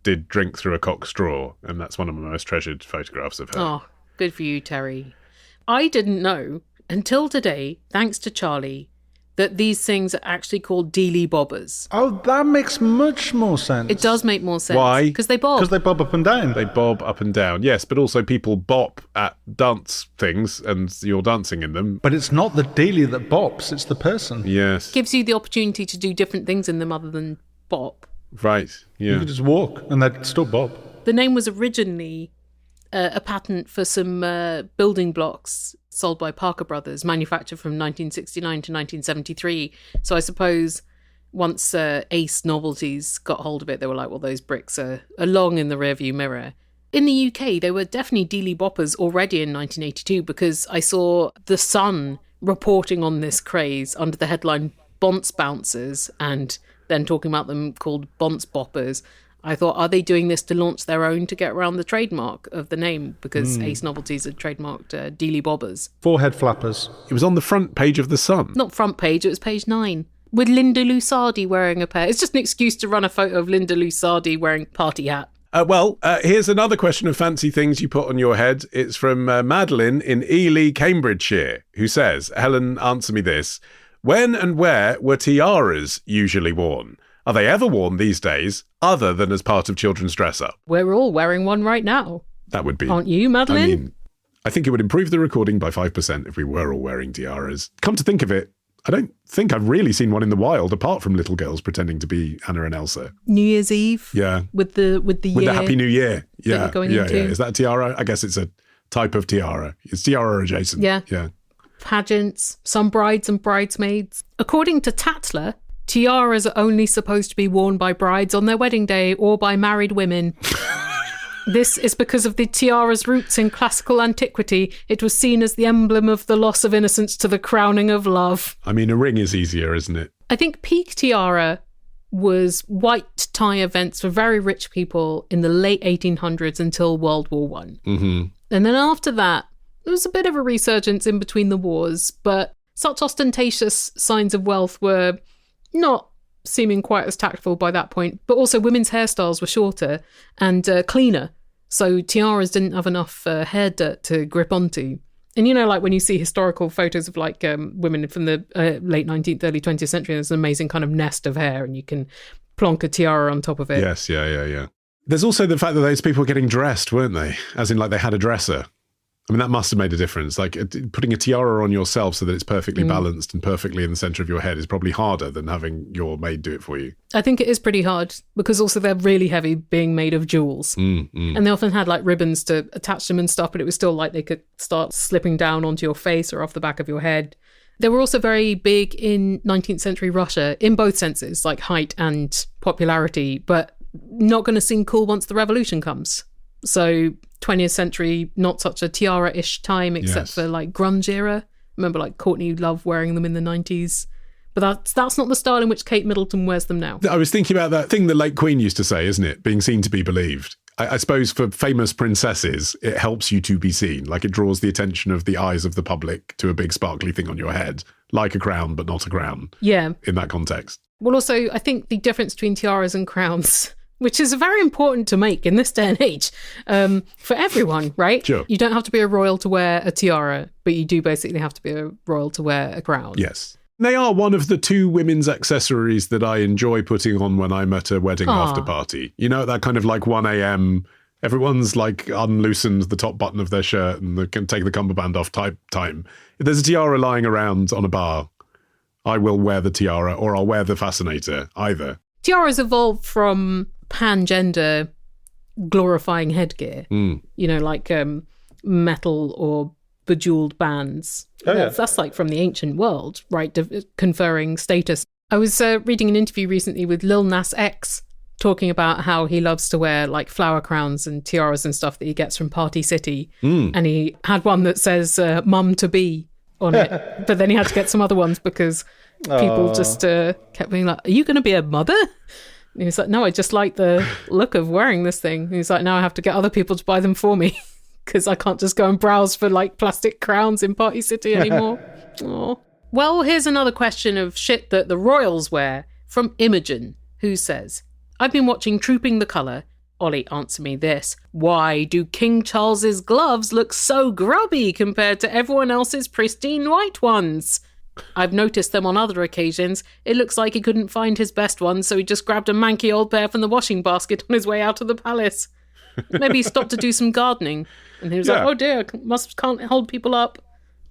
did drink through a cock straw, and that's one of my most treasured photographs of her. Oh, good for you, Terry. I didn't know until today, thanks to Charlie, that these things are actually called Deely Bobbers. Oh, that makes much more sense. It does make more sense. Why? Because they bob. Because they bob up and down. They bob up and down, yes, but also people bop at dance things, and you're dancing in them. But it's not the dealie that bops, it's the person. Yes. Gives you the opportunity to do different things in them other than bop. Right, You yeah. could just walk and they'd still bob. The name was originally a patent for some building blocks sold by Parker Brothers, manufactured from 1969 to 1973. So I suppose once Ace Novelties got hold of it, they were like, well, those bricks are long in the rearview mirror. In the UK, they were definitely Deely Boppers already in 1982 because I saw The Sun reporting on this craze under the headline Bonce Bouncers and then talking about them called Bonce Boppers. I thought, are they doing this to launch their own to get around the trademark of the name? Because Ace Novelties had trademarked Deely Bobbers. Forehead flappers. It was on the front page of The Sun. Not front page, it was page 9. With Linda Lusardi wearing a pair. It's just an excuse to run a photo of Linda Lusardi wearing party hat. Here's another question of fancy things you put on your head. It's from Madeline in Ely, Cambridgeshire, who says, Helen, answer me this. When and where were tiaras usually worn? Are they ever worn these days, other than as part of children's dress-up? We're all wearing one right now. That would be... Aren't you, Madeline? I think it would improve the recording by 5% if we were all wearing tiaras. Come to think of it, I don't think I've really seen one in the wild, apart from little girls pretending to be Anna and Elsa. New Year's Eve? Yeah. With the Happy New Year. Yeah. you're going yeah. into. Is that a tiara? I guess it's a type of tiara. It's tiara adjacent. Yeah. Yeah. Pageants, some brides and bridesmaids. According to Tatler, tiaras are only supposed to be worn by brides on their wedding day or by married women. This is because of the tiara's roots in classical antiquity. It was seen as the emblem of the loss of innocence to the crowning of love. I mean, a ring is easier, isn't it? I think peak tiara was white tie events for very rich people in the late 1800s until World War One. Mm-hmm. And then after that, there was a bit of a resurgence in between the wars, but such ostentatious signs of wealth were not seeming quite as tactful by that point. But also women's hairstyles were shorter and cleaner, so tiaras didn't have enough hair dirt to grip onto. And you know, like when you see historical photos of like women from the late 19th, early 20th century, there's an amazing kind of nest of hair and you can plonk a tiara on top of it. Yes, yeah. There's also the fact that those people were getting dressed, weren't they? As in, like, they had a dresser. I mean, that must have made a difference. Like, putting a tiara on yourself so that it's perfectly balanced and perfectly in the centre of your head is probably harder than having your maid do it for you. I think it is pretty hard because also they're really heavy, being made of jewels. And they often had like ribbons to attach them and stuff, but it was still like they could start slipping down onto your face or off the back of your head. They were also very big in 19th century Russia in both senses, like height and popularity, but not going to seem cool once the revolution comes. So 20th century, not such a tiara-ish time, except for like grunge era. Remember like Courtney Love wearing them in the 90s. But that's not the style in which Kate Middleton wears them now. I was thinking about that thing the late Queen used to say, isn't it? Being seen to be believed. I suppose for famous princesses, it helps you to be seen. Like, it draws the attention of the eyes of the public to a big sparkly thing on your head. Like a crown, but not a crown. Yeah. In that context. Well, also, I think the difference between tiaras and crowns, which is very important to make in this day and age, for everyone, right? Sure. You don't have to be a royal to wear a tiara, but you do basically have to be a royal to wear a crown. Yes. They are one of the two women's accessories that I enjoy putting on when I'm at a wedding after party. You know, that kind of like 1 a.m., everyone's like unloosened the top button of their shirt and they can take the cummerbund off type time. If there's a tiara lying around on a bar, I will wear the tiara or I'll wear the fascinator, either. Tiaras evolved from pan-gender glorifying headgear, you know, like metal or bejeweled bands. That's like from the ancient world, right? Conferring status. I was reading an interview recently with Lil Nas X talking about how he loves to wear like flower crowns and tiaras and stuff that he gets from Party City. And he had one that says mum to be on it. But then he had to get some other ones because people just kept being like, are you going to be a mother? And he's like, no, I just like the look of wearing this thing. And he's like, now I have to get other people to buy them for me because I can't just go and browse for like plastic crowns in Party City anymore. Aww. Well, here's another question of shit that the royals wear from Imogen, who says, I've been watching Trooping the Colour. Ollie, answer me this. Why do King Charles's gloves look so grubby compared to everyone else's pristine white ones? I've noticed them on other occasions. It looks like he couldn't find his best ones, so he just grabbed a manky old pair from the washing basket on his way out of the palace. Maybe he stopped to do some gardening. And he was like, oh dear, can't hold people up.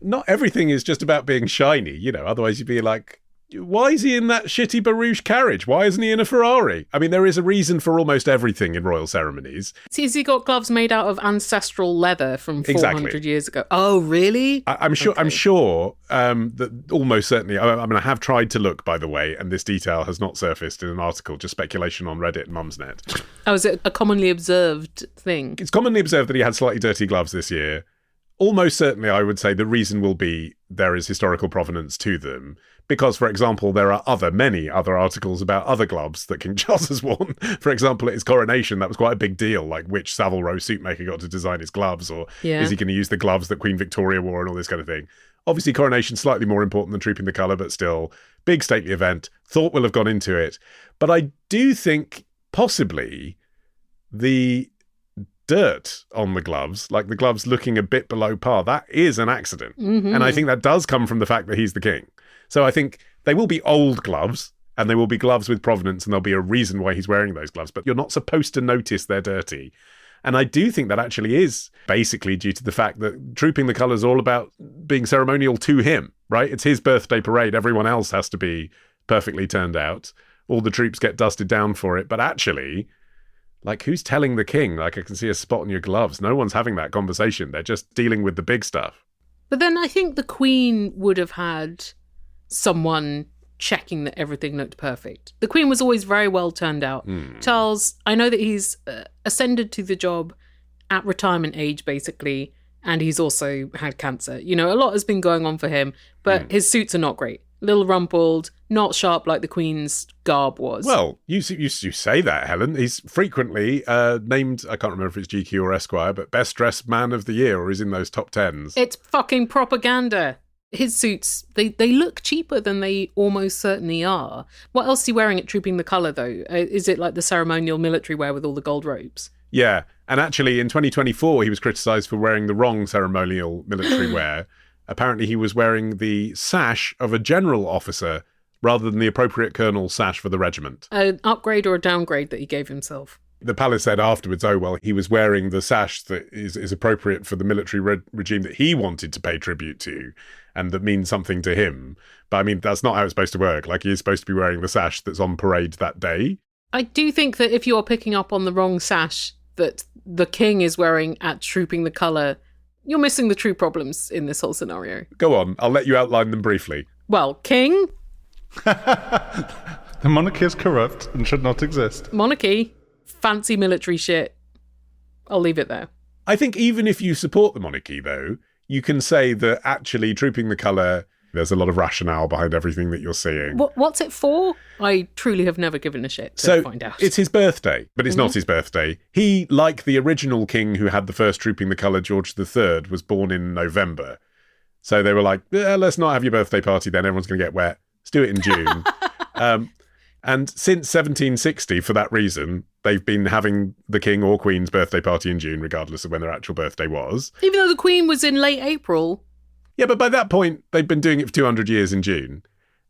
Not everything is just about being shiny, you know, otherwise you'd be like, why is he in that shitty barouche carriage? Why isn't he in a Ferrari? I mean, there is a reason for almost everything in royal ceremonies. See, has he got gloves made out of ancestral leather from 400 years ago? Oh, really? I'm sure. Okay. I'm sure that almost certainly. I mean, I have tried to look, by the way, and this detail has not surfaced in an article. Just speculation on Reddit and Mumsnet. Oh, is it a commonly observed thing? It's commonly observed that he had slightly dirty gloves this year. Almost certainly, I would say the reason will be there is historical provenance to them. Because, for example, there are many other articles about other gloves that King Charles has worn. For example, at his coronation, that was quite a big deal, like which Savile Row suit maker got to design his gloves, or is he going to use the gloves that Queen Victoria wore and all this kind of thing. Obviously, coronation's slightly more important than Trooping the Colour, but still, big stately event. Thought will have gone into it. But I do think, possibly, the dirt on the gloves, like the gloves looking a bit below par, that is an accident. Mm-hmm. And I think that does come from the fact that he's the king. So I think they will be old gloves and they will be gloves with provenance and there'll be a reason why he's wearing those gloves, but you're not supposed to notice they're dirty. And I do think that actually is basically due to the fact that Trooping the Colour is all about being ceremonial to him, right? It's his birthday parade. Everyone else has to be perfectly turned out. All the troops get dusted down for it. But actually, like, who's telling the king? Like, I can see a spot on your gloves. No one's having that conversation. They're just dealing with the big stuff. But then I think the Queen would have had someone checking that everything looked perfect. The Queen was always very well turned out. Charles, I know that he's ascended to the job at retirement age, basically, and he's also had cancer. You know, a lot has been going on for him, but his suits are not great. Little rumpled, not sharp like the Queen's garb was. Well, you say that, Helen. He's frequently named, I can't remember if it's GQ or Esquire, but best dressed man of the year, or is in those top 10s. It's fucking propaganda. His suits, they look cheaper than they almost certainly are. What else is he wearing at Trooping the Colour, though? Is it like the ceremonial military wear with all the gold robes? Yeah, and actually in 2024 he was criticised for wearing the wrong ceremonial military wear. Apparently he was wearing the sash of a general officer rather than the appropriate colonel's sash for the regiment. An upgrade or a downgrade that he gave himself? The palace said afterwards, oh, well, he was wearing the sash that is appropriate for the military regime that he wanted to pay tribute to and that means something to him. But I mean, that's not how it's supposed to work. Like, he's supposed to be wearing the sash that's on parade that day. I do think that if you're picking up on the wrong sash that the king is wearing at Trooping the Colour, you're missing the true problems in this whole scenario. Go on, I'll let you outline them briefly. Well, king? The monarchy is corrupt and should not exist. Monarchy? Fancy military shit. I'll leave it there. I think even if you support the monarchy, though, you can say that actually Trooping the Colour, there's a lot of rationale behind everything that you're seeing. What's it for? I truly have never given a shit to find out. It's his birthday, but it's not his birthday. He, like the original king who had the first Trooping the Colour, George III, was born in November. So they were like, let's not have your birthday party then, everyone's going to get wet. Let's do it in June. And since 1760, for that reason, they've been having the king or queen's birthday party in June, regardless of when their actual birthday was. Even though the queen was in late April. Yeah, but by that point, they've been doing it for 200 years in June.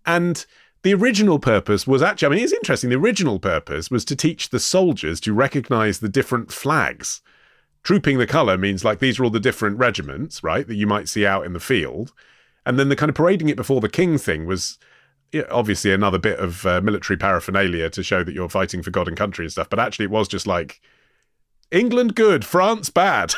And the original purpose was actually, I mean, it's interesting, the original purpose was to teach the soldiers to recognise the different flags. Trooping the Colour means, like, these are all the different regiments, right, that you might see out in the field. And then the kind of parading it before the king thing was obviously another bit of military paraphernalia to show that you're fighting for God and country and stuff. But actually it was just like, England good, France bad.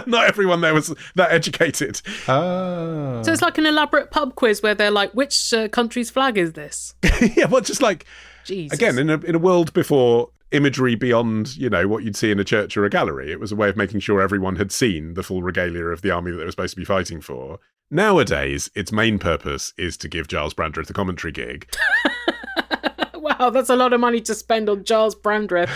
Not everyone there was that educated. Oh. So it's like an elaborate pub quiz where they're like, which country's flag is this? Yeah, well, just like, Jesus. Again, in a world before imagery beyond, you know, what you'd see in a church or a gallery, it was a way of making sure everyone had seen the full regalia of the army that they were supposed to be fighting for. Nowadays, its main purpose is to give Giles Brandreth a commentary gig. Wow, that's a lot of money to spend on Giles Brandreth.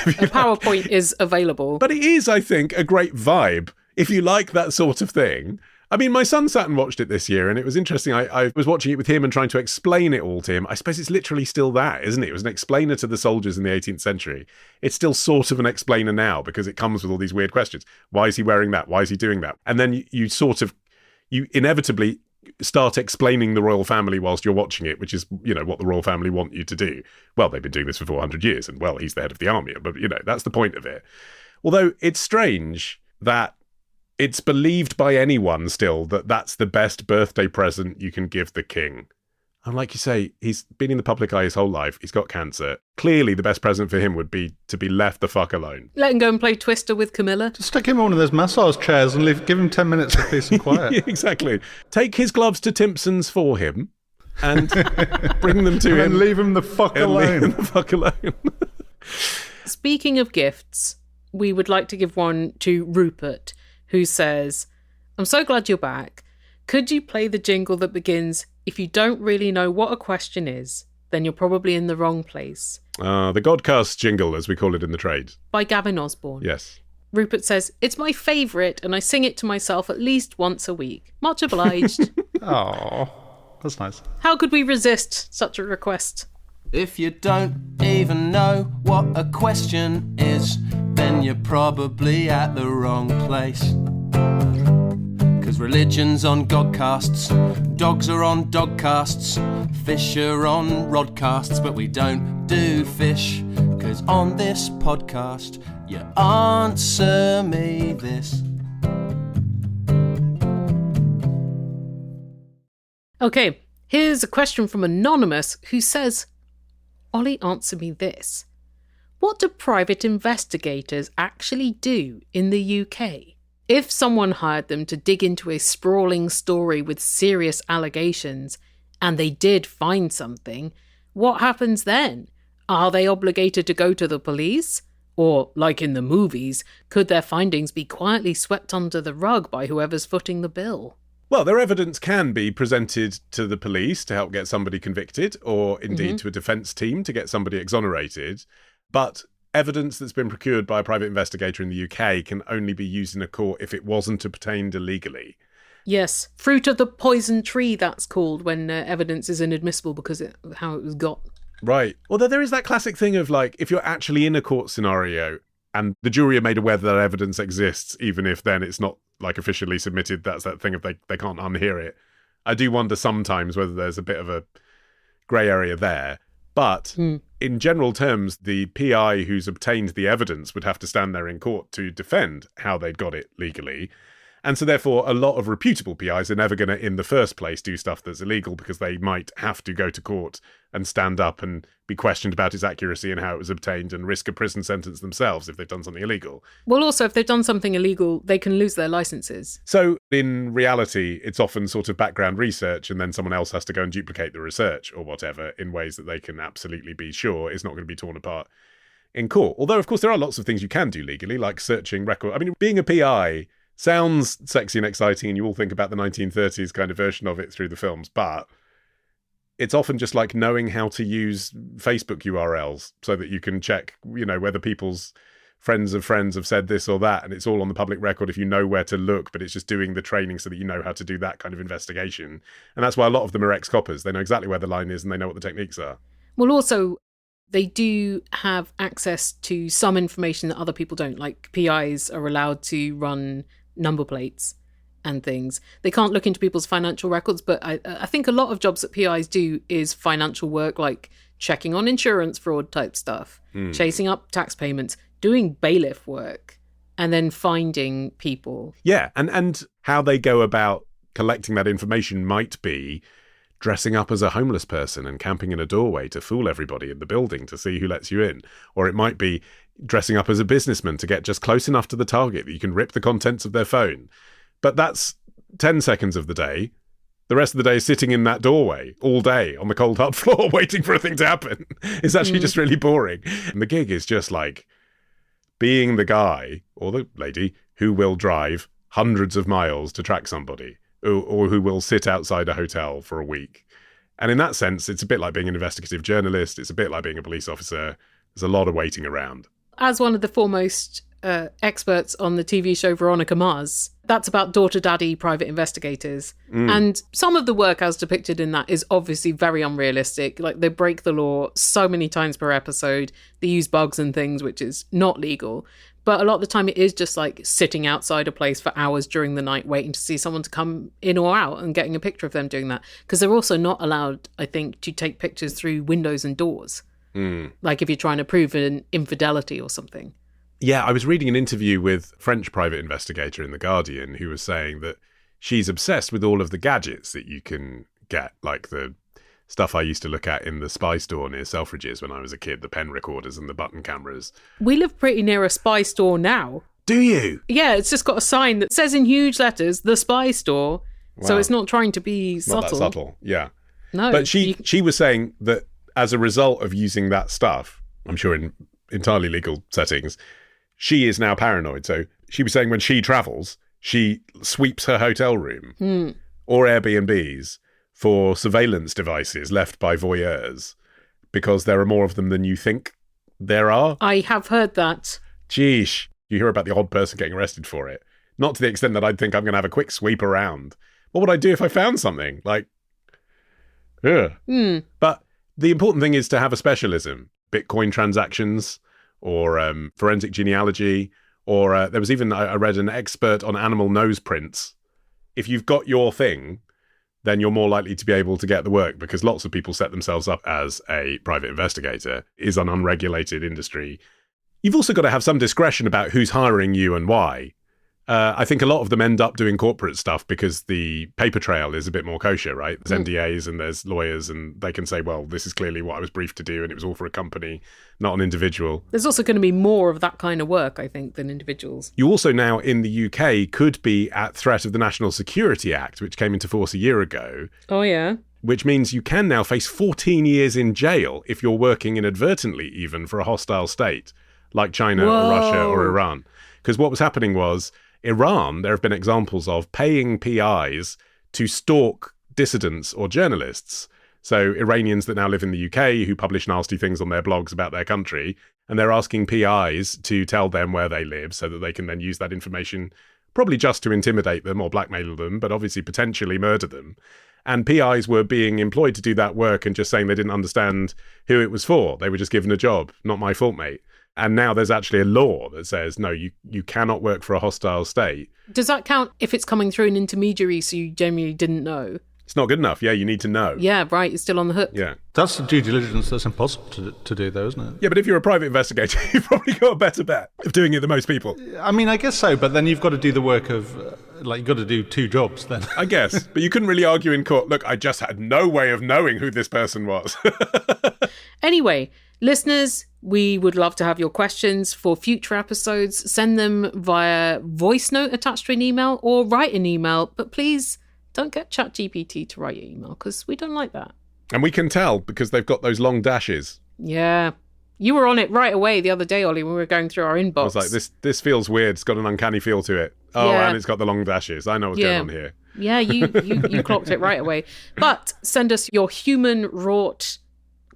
A PowerPoint is available. But it is, I think, a great vibe if you like that sort of thing. I mean, my son sat and watched it this year, and it was interesting. I was watching it with him and trying to explain it all to him. I suppose it's literally still that, isn't it? It was an explainer to the soldiers in the 18th century. It's still sort of an explainer now because it comes with all these weird questions. Why is he wearing that? Why is he doing that? And then you inevitably start explaining the royal family whilst you're watching it, which is, what the royal family want you to do. Well, they've been doing this for 400 years, and, well, he's the head of the army. But, that's the point of it. Although it's strange that it's believed by anyone still that that's the best birthday present you can give the king. And like you say, he's been in the public eye his whole life. He's got cancer. Clearly, the best present for him would be to be left the fuck alone. Let him go and play Twister with Camilla. Just stick him in one of those massage chairs and give him 10 minutes of peace and quiet. Yeah, exactly. Take his gloves to Timpson's for him and bring them to him. And leave him the fuck alone. Leave him the fuck alone. Speaking of gifts, we would like to give one to Rupert, who says, I'm so glad you're back. Could you play the jingle that begins, if you don't really know what a question is, then you're probably in the wrong place? The Godcast jingle, as we call it in the trade. By Gavin Osborne. Yes. Rupert says, it's my favourite and I sing it to myself at least once a week. Much obliged. Oh, that's nice. How could we resist such a request? If you don't even know what a question is, then you're probably at the wrong place. 'Cause religion's on Godcasts, dogs are on dogcasts, fish are on rodcasts, but we don't do fish. 'Cause on this podcast, you answer me this. Okay, here's a question from Anonymous who says, Ollie, answer me this. What do private investigators actually do in the UK? If someone hired them to dig into a sprawling story with serious allegations, and they did find something, what happens then? Are they obligated to go to the police? Or, like in the movies, could their findings be quietly swept under the rug by whoever's footing the bill? Well, their evidence can be presented to the police to help get somebody convicted, or indeed to a defence team to get somebody exonerated. But evidence that's been procured by a private investigator in the UK can only be used in a court if it wasn't obtained illegally. Yes, fruit of the poison tree, that's called, when evidence is inadmissible because of how it was got. Right. Although there is that classic thing of, like, if you're actually in a court scenario and the jury are made aware that evidence exists, even if then it's not, like, officially submitted, that's that thing of they can't unhear it. I do wonder sometimes whether there's a bit of a grey area there. But in general terms, the PI who's obtained the evidence would have to stand there in court to defend how they'd got it legally. And so therefore, a lot of reputable PIs are never going to, in the first place, do stuff that's illegal because they might have to go to court and stand up and be questioned about its accuracy and how it was obtained and risk a prison sentence themselves if they've done something illegal. Well, also, if they've done something illegal, they can lose their licenses. So in reality, it's often sort of background research and then someone else has to go and duplicate the research or whatever in ways that they can absolutely be sure it's not going to be torn apart in court. Although, of course, there are lots of things you can do legally, like searching record. I mean, being a PI sounds sexy and exciting, and you all think about the 1930s kind of version of it through the films, but it's often just like knowing how to use Facebook URLs so that you can check, whether people's friends of friends have said this or that, and it's all on the public record if you know where to look, but it's just doing the training so that you know how to do that kind of investigation. And that's why a lot of them are ex-coppers. They know exactly where the line is and they know what the techniques are. Well, also, they do have access to some information that other people don't. Like, PIs are allowed to run number plates and things. They can't look into people's financial records, but I think a lot of jobs that PIs do is financial work, like checking on insurance fraud type stuff, chasing up tax payments, doing bailiff work, and then finding people. Yeah, and how they go about collecting that information might be dressing up as a homeless person and camping in a doorway to fool everybody in the building to see who lets you in. Or it might be dressing up as a businessman to get just close enough to the target that you can rip the contents of their phone. But that's 10 seconds of the day. The rest of the day is sitting in that doorway all day on the cold hard floor waiting for a thing to happen. It's actually just really boring. And the gig is just like being the guy or the lady who will drive hundreds of miles to track somebody, or who will sit outside a hotel for a week And in that sense, it's a bit like being an investigative journalist. It's a bit like being a police officer. There's a lot of waiting around. As one of the foremost experts on the TV show Veronica Mars, that's about daughter-daddy private investigators. And some of the work as depicted in that is obviously very unrealistic. Like, they break the law so many times per episode. They use bugs and things, which is not legal. But a lot of the time it is just like sitting outside a place for hours during the night waiting to see someone to come in or out and getting a picture of them doing that. Because they're also not allowed, I think, to take pictures through windows and doors. Like if you're trying to prove an infidelity or something. Yeah, I was reading an interview with a French private investigator in The Guardian who was saying that she's obsessed with all of the gadgets that you can get, like the stuff I used to look at in the spy store near Selfridges when I was a kid, the pen recorders and the button cameras. We live pretty near a spy store now. Do you? Yeah, it's just got a sign that says in huge letters, the spy store. Wow. So it's not trying to be subtle. Not that subtle, yeah. No. But she was saying that as a result of using that stuff, I'm sure in entirely legal settings, she is now paranoid. So she was saying when she travels, she sweeps her hotel room or Airbnbs for surveillance devices left by voyeurs because there are more of them than you think there are. I have heard that. Geesh. You hear about the odd person getting arrested for it. Not to the extent that I'd think I'm going to have a quick sweep around. What would I do if I found something? Like, ugh. But the important thing is to have a specialism. Bitcoin transactions or forensic genealogy, or there was even, I read, an expert on animal nose prints. If you've got your thing, then you're more likely to be able to get the work because lots of people set themselves up as a private investigator. It is an unregulated industry. You've also got to have some discretion about who's hiring you and why. I think a lot of them end up doing corporate stuff because the paper trail is a bit more kosher, right? There's NDAs and there's lawyers and they can say, well, this is clearly what I was briefed to do and it was all for a company, not an individual. There's also going to be more of that kind of work, I think, than individuals. You also now in the UK could be at threat of the National Security Act, which came into force a year ago. Oh, yeah. Which means you can now face 14 years in jail if you're working inadvertently even for a hostile state, like China or Russia or Iran. Because what was happening was Iran, there have been examples of paying PIs to stalk dissidents or journalists. So Iranians that now live in the UK who publish nasty things on their blogs about their country, and they're asking PIs to tell them where they live so that they can then use that information, probably just to intimidate them or blackmail them, but obviously potentially murder them. And PIs were being employed to do that work and just saying they didn't understand who it was for. They were just given a job. Not my fault, mate. And now there's actually a law that says, no, you cannot work for a hostile state. Does that count if it's coming through an intermediary so you genuinely didn't know? It's not good enough. Yeah, you need to know. Yeah, right. You're still on the hook. Yeah. That's the due diligence that's impossible to do, though, isn't it? Yeah, but if you're a private investigator, you've probably got a better bet of doing it than most people. I mean, I guess so, but then you've got to do the work of, you've got to do two jobs then. I guess. But you couldn't really argue in court, look, I just had no way of knowing who this person was. Anyway, listeners, we would love to have your questions for future episodes. Send them via voice note attached to an email or write an email. But please don't get ChatGPT to write your email because we don't like that. And we can tell because they've got those long dashes. Yeah. You were on it right away the other day, Ollie, when we were going through our inbox. I was like, this feels weird. It's got an uncanny feel to it. Oh, yeah. And it's got the long dashes. I know what's going on here. Yeah, you clocked it right away. But send us your human-wrought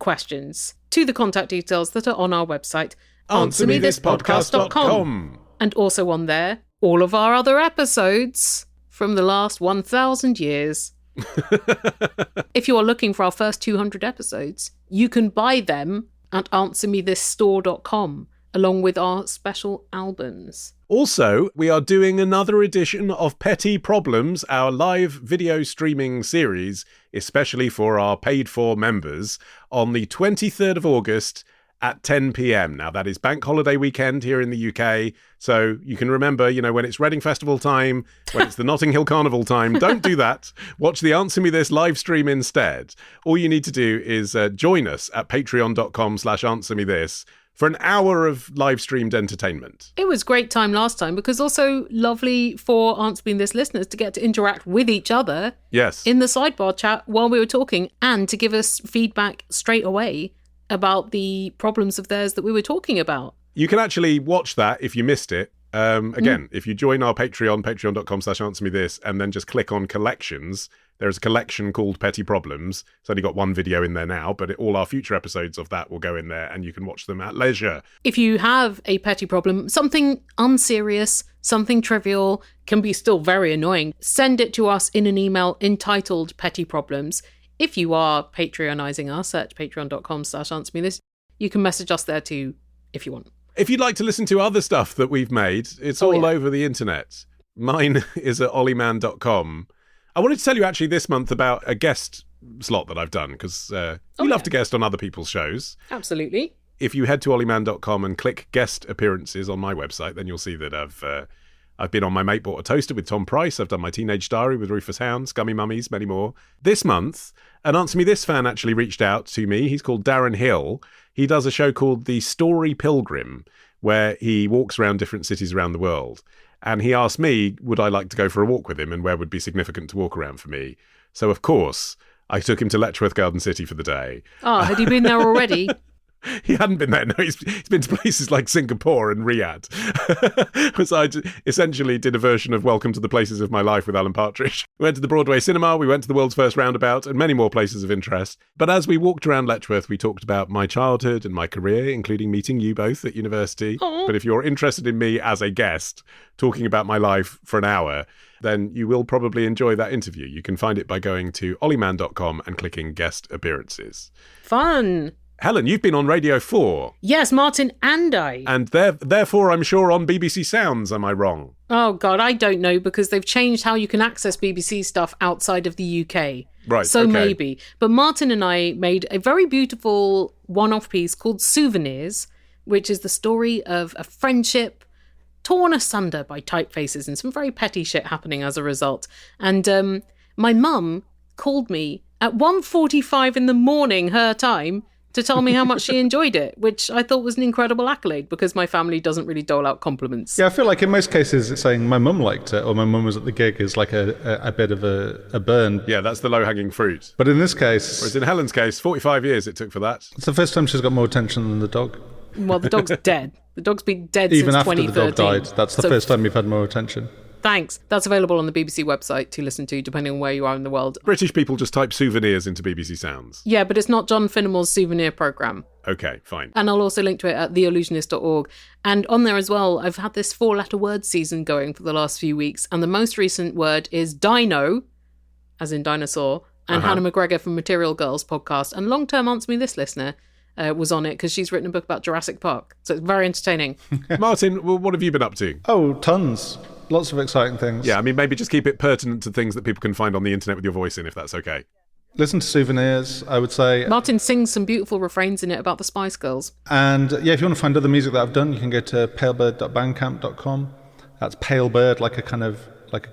questions to the contact details that are on our website, answermethispodcast.com. And also on there, all of our other episodes from the last 1,000 years. If you are looking for our first 200 episodes, you can buy them at answermethisstore.com, along with our special albums. Also, we are doing another edition of Petty Problems, our live video streaming series, especially for our paid-for members, on the 23rd of August at 10 p.m. Now, that is bank holiday weekend here in the UK, so you can remember, when it's Reading Festival time, when it's the Notting Hill Carnival time, don't do that. Watch the Answer Me This live stream instead. All you need to do is join us at patreon.com/answermethis for an hour of live-streamed entertainment. It was great time last time because also lovely for Answer Me This listeners to get to interact with each other. Yes. In the sidebar chat while we were talking and to give us feedback straight away about the problems of theirs that we were talking about. You can actually watch that if you missed it. Again, if you join our Patreon, patreon.com/answermethis, and then just click on collections, There's a collection called Petty Problems. It's only got one video in there now, but all our future episodes of that will go in there and you can watch them at leisure. If you have a petty problem, something unserious, something trivial, can be still very annoying, send it to us in an email entitled Petty Problems. If you are Patreonizing us at patreon.com/answermetthis, you can message us there too if you want. If you'd like to listen to other stuff that we've made, it's all over the internet. Mine is at ollieman.com. I wanted to tell you actually this month about a guest slot that I've done, because we love to guest on other people's shows. Absolutely. If you head to ollieman.com and click guest appearances on my website, then you'll see that I've been on My Mate Bought a Toaster with Tom Price. I've done My Teenage Diary with Rufus Hound, Scummy Mummies, many more. This month, an Answer Me This fan actually reached out to me. He's called Darren Hill. He does a show called The Story Pilgrim, where he walks around different cities around the world. And he asked me, would I like to go for a walk with him and where would be significant to walk around for me? So, of course, I took him to Letchworth Garden City for the day. Oh, had he been there already? He hadn't been there. No, he's been to places like Singapore and Riyadh. Because I essentially did a version of Welcome to the Places of My Life with Alan Partridge. We went to the Broadway Cinema, we went to the world's first roundabout, and many more places of interest. But as we walked around Letchworth, we talked about my childhood and my career, including meeting you both at university. Aww. But if you're interested in me as a guest, talking about my life for an hour, then you will probably enjoy that interview. You can find it by going to ollieman.com and clicking guest appearances. Fun. Helen, you've been on Radio 4. Yes, Martin and I. And therefore, I'm sure, on BBC Sounds, am I wrong? Oh, God, I don't know, because they've changed how you can access BBC stuff outside of the UK. Right, so okay. Maybe. But Martin and I made a very beautiful one-off piece called Souvenirs, which is the story of a friendship torn asunder by typefaces and some very petty shit happening as a result. And my mum called me at 1:45 in the morning, her time, to tell me how much she enjoyed it, which I thought was an incredible accolade because my family doesn't really dole out compliments. Yeah, I feel like in most cases it's saying my mum liked it or my mum was at the gig is like a bit of a burn. Yeah, that's the low-hanging fruit. But in this case... Whereas in Helen's case, 45 years it took for that. It's the first time she's got more attention than the dog. Well, the dog's dead. The dog's been dead Even since after 2013. the dog died, that's the first time you've had more attention. Thanks. That's available on the BBC website to listen to, depending on where you are in the world. British people just type souvenirs into BBC Sounds. Yeah, but it's not John Finnemore's souvenir programme. Okay, fine. And I'll also link to it at theillusionist.org. And on there as well, I've had this 4-letter word season going for the last few weeks. And the most recent word is dino, as in dinosaur. And Hannah McGregor from Material Girls podcast and long-term Answer Me This listener was on it because she's written a book about Jurassic Park. So it's very entertaining. Martin, what have you been up to? Oh, tons. Lots of exciting things. Yeah, I mean, maybe just keep it pertinent to things that people can find on the internet with your voice in, if that's okay. Listen to Souvenirs, I would say. Martin sings some beautiful refrains in it about the Spice Girls. And yeah, if you want to find other music that I've done, you can go to palebird.bandcamp.com. That's pale bird, like a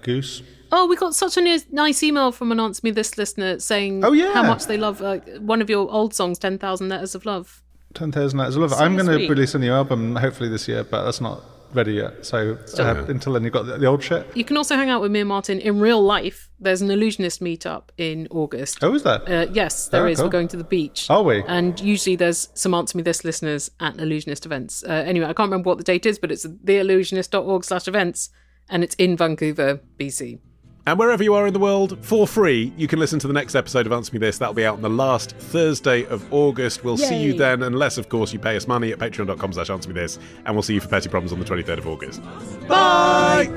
goose. Oh, we got such a nice email from an Answer Me This listener saying how much they love one of your old songs, 10,000 Letters of Love. 10,000 Letters of Love. I'm going to release a new album hopefully this year, but that's not ready yet. So until then, you've got the old shit. You can also hang out with me and Martin in real life. There's an Illusionist meetup in August. Oh, is there? Yes, there is. Cool. We're going to the beach. Are we? And usually there's some Answer Me This listeners at Illusionist events. Anyway, I can't remember what the date is, but it's theillusionist.org/events, and it's in Vancouver, BC. And wherever you are in the world, for free, you can listen to the next episode of Answer Me This. That'll be out on the last Thursday of August. We'll see you then, unless, of course, you pay us money at patreon.com/answermethis. And we'll see you for Petty Problems on the 23rd of August. Bye!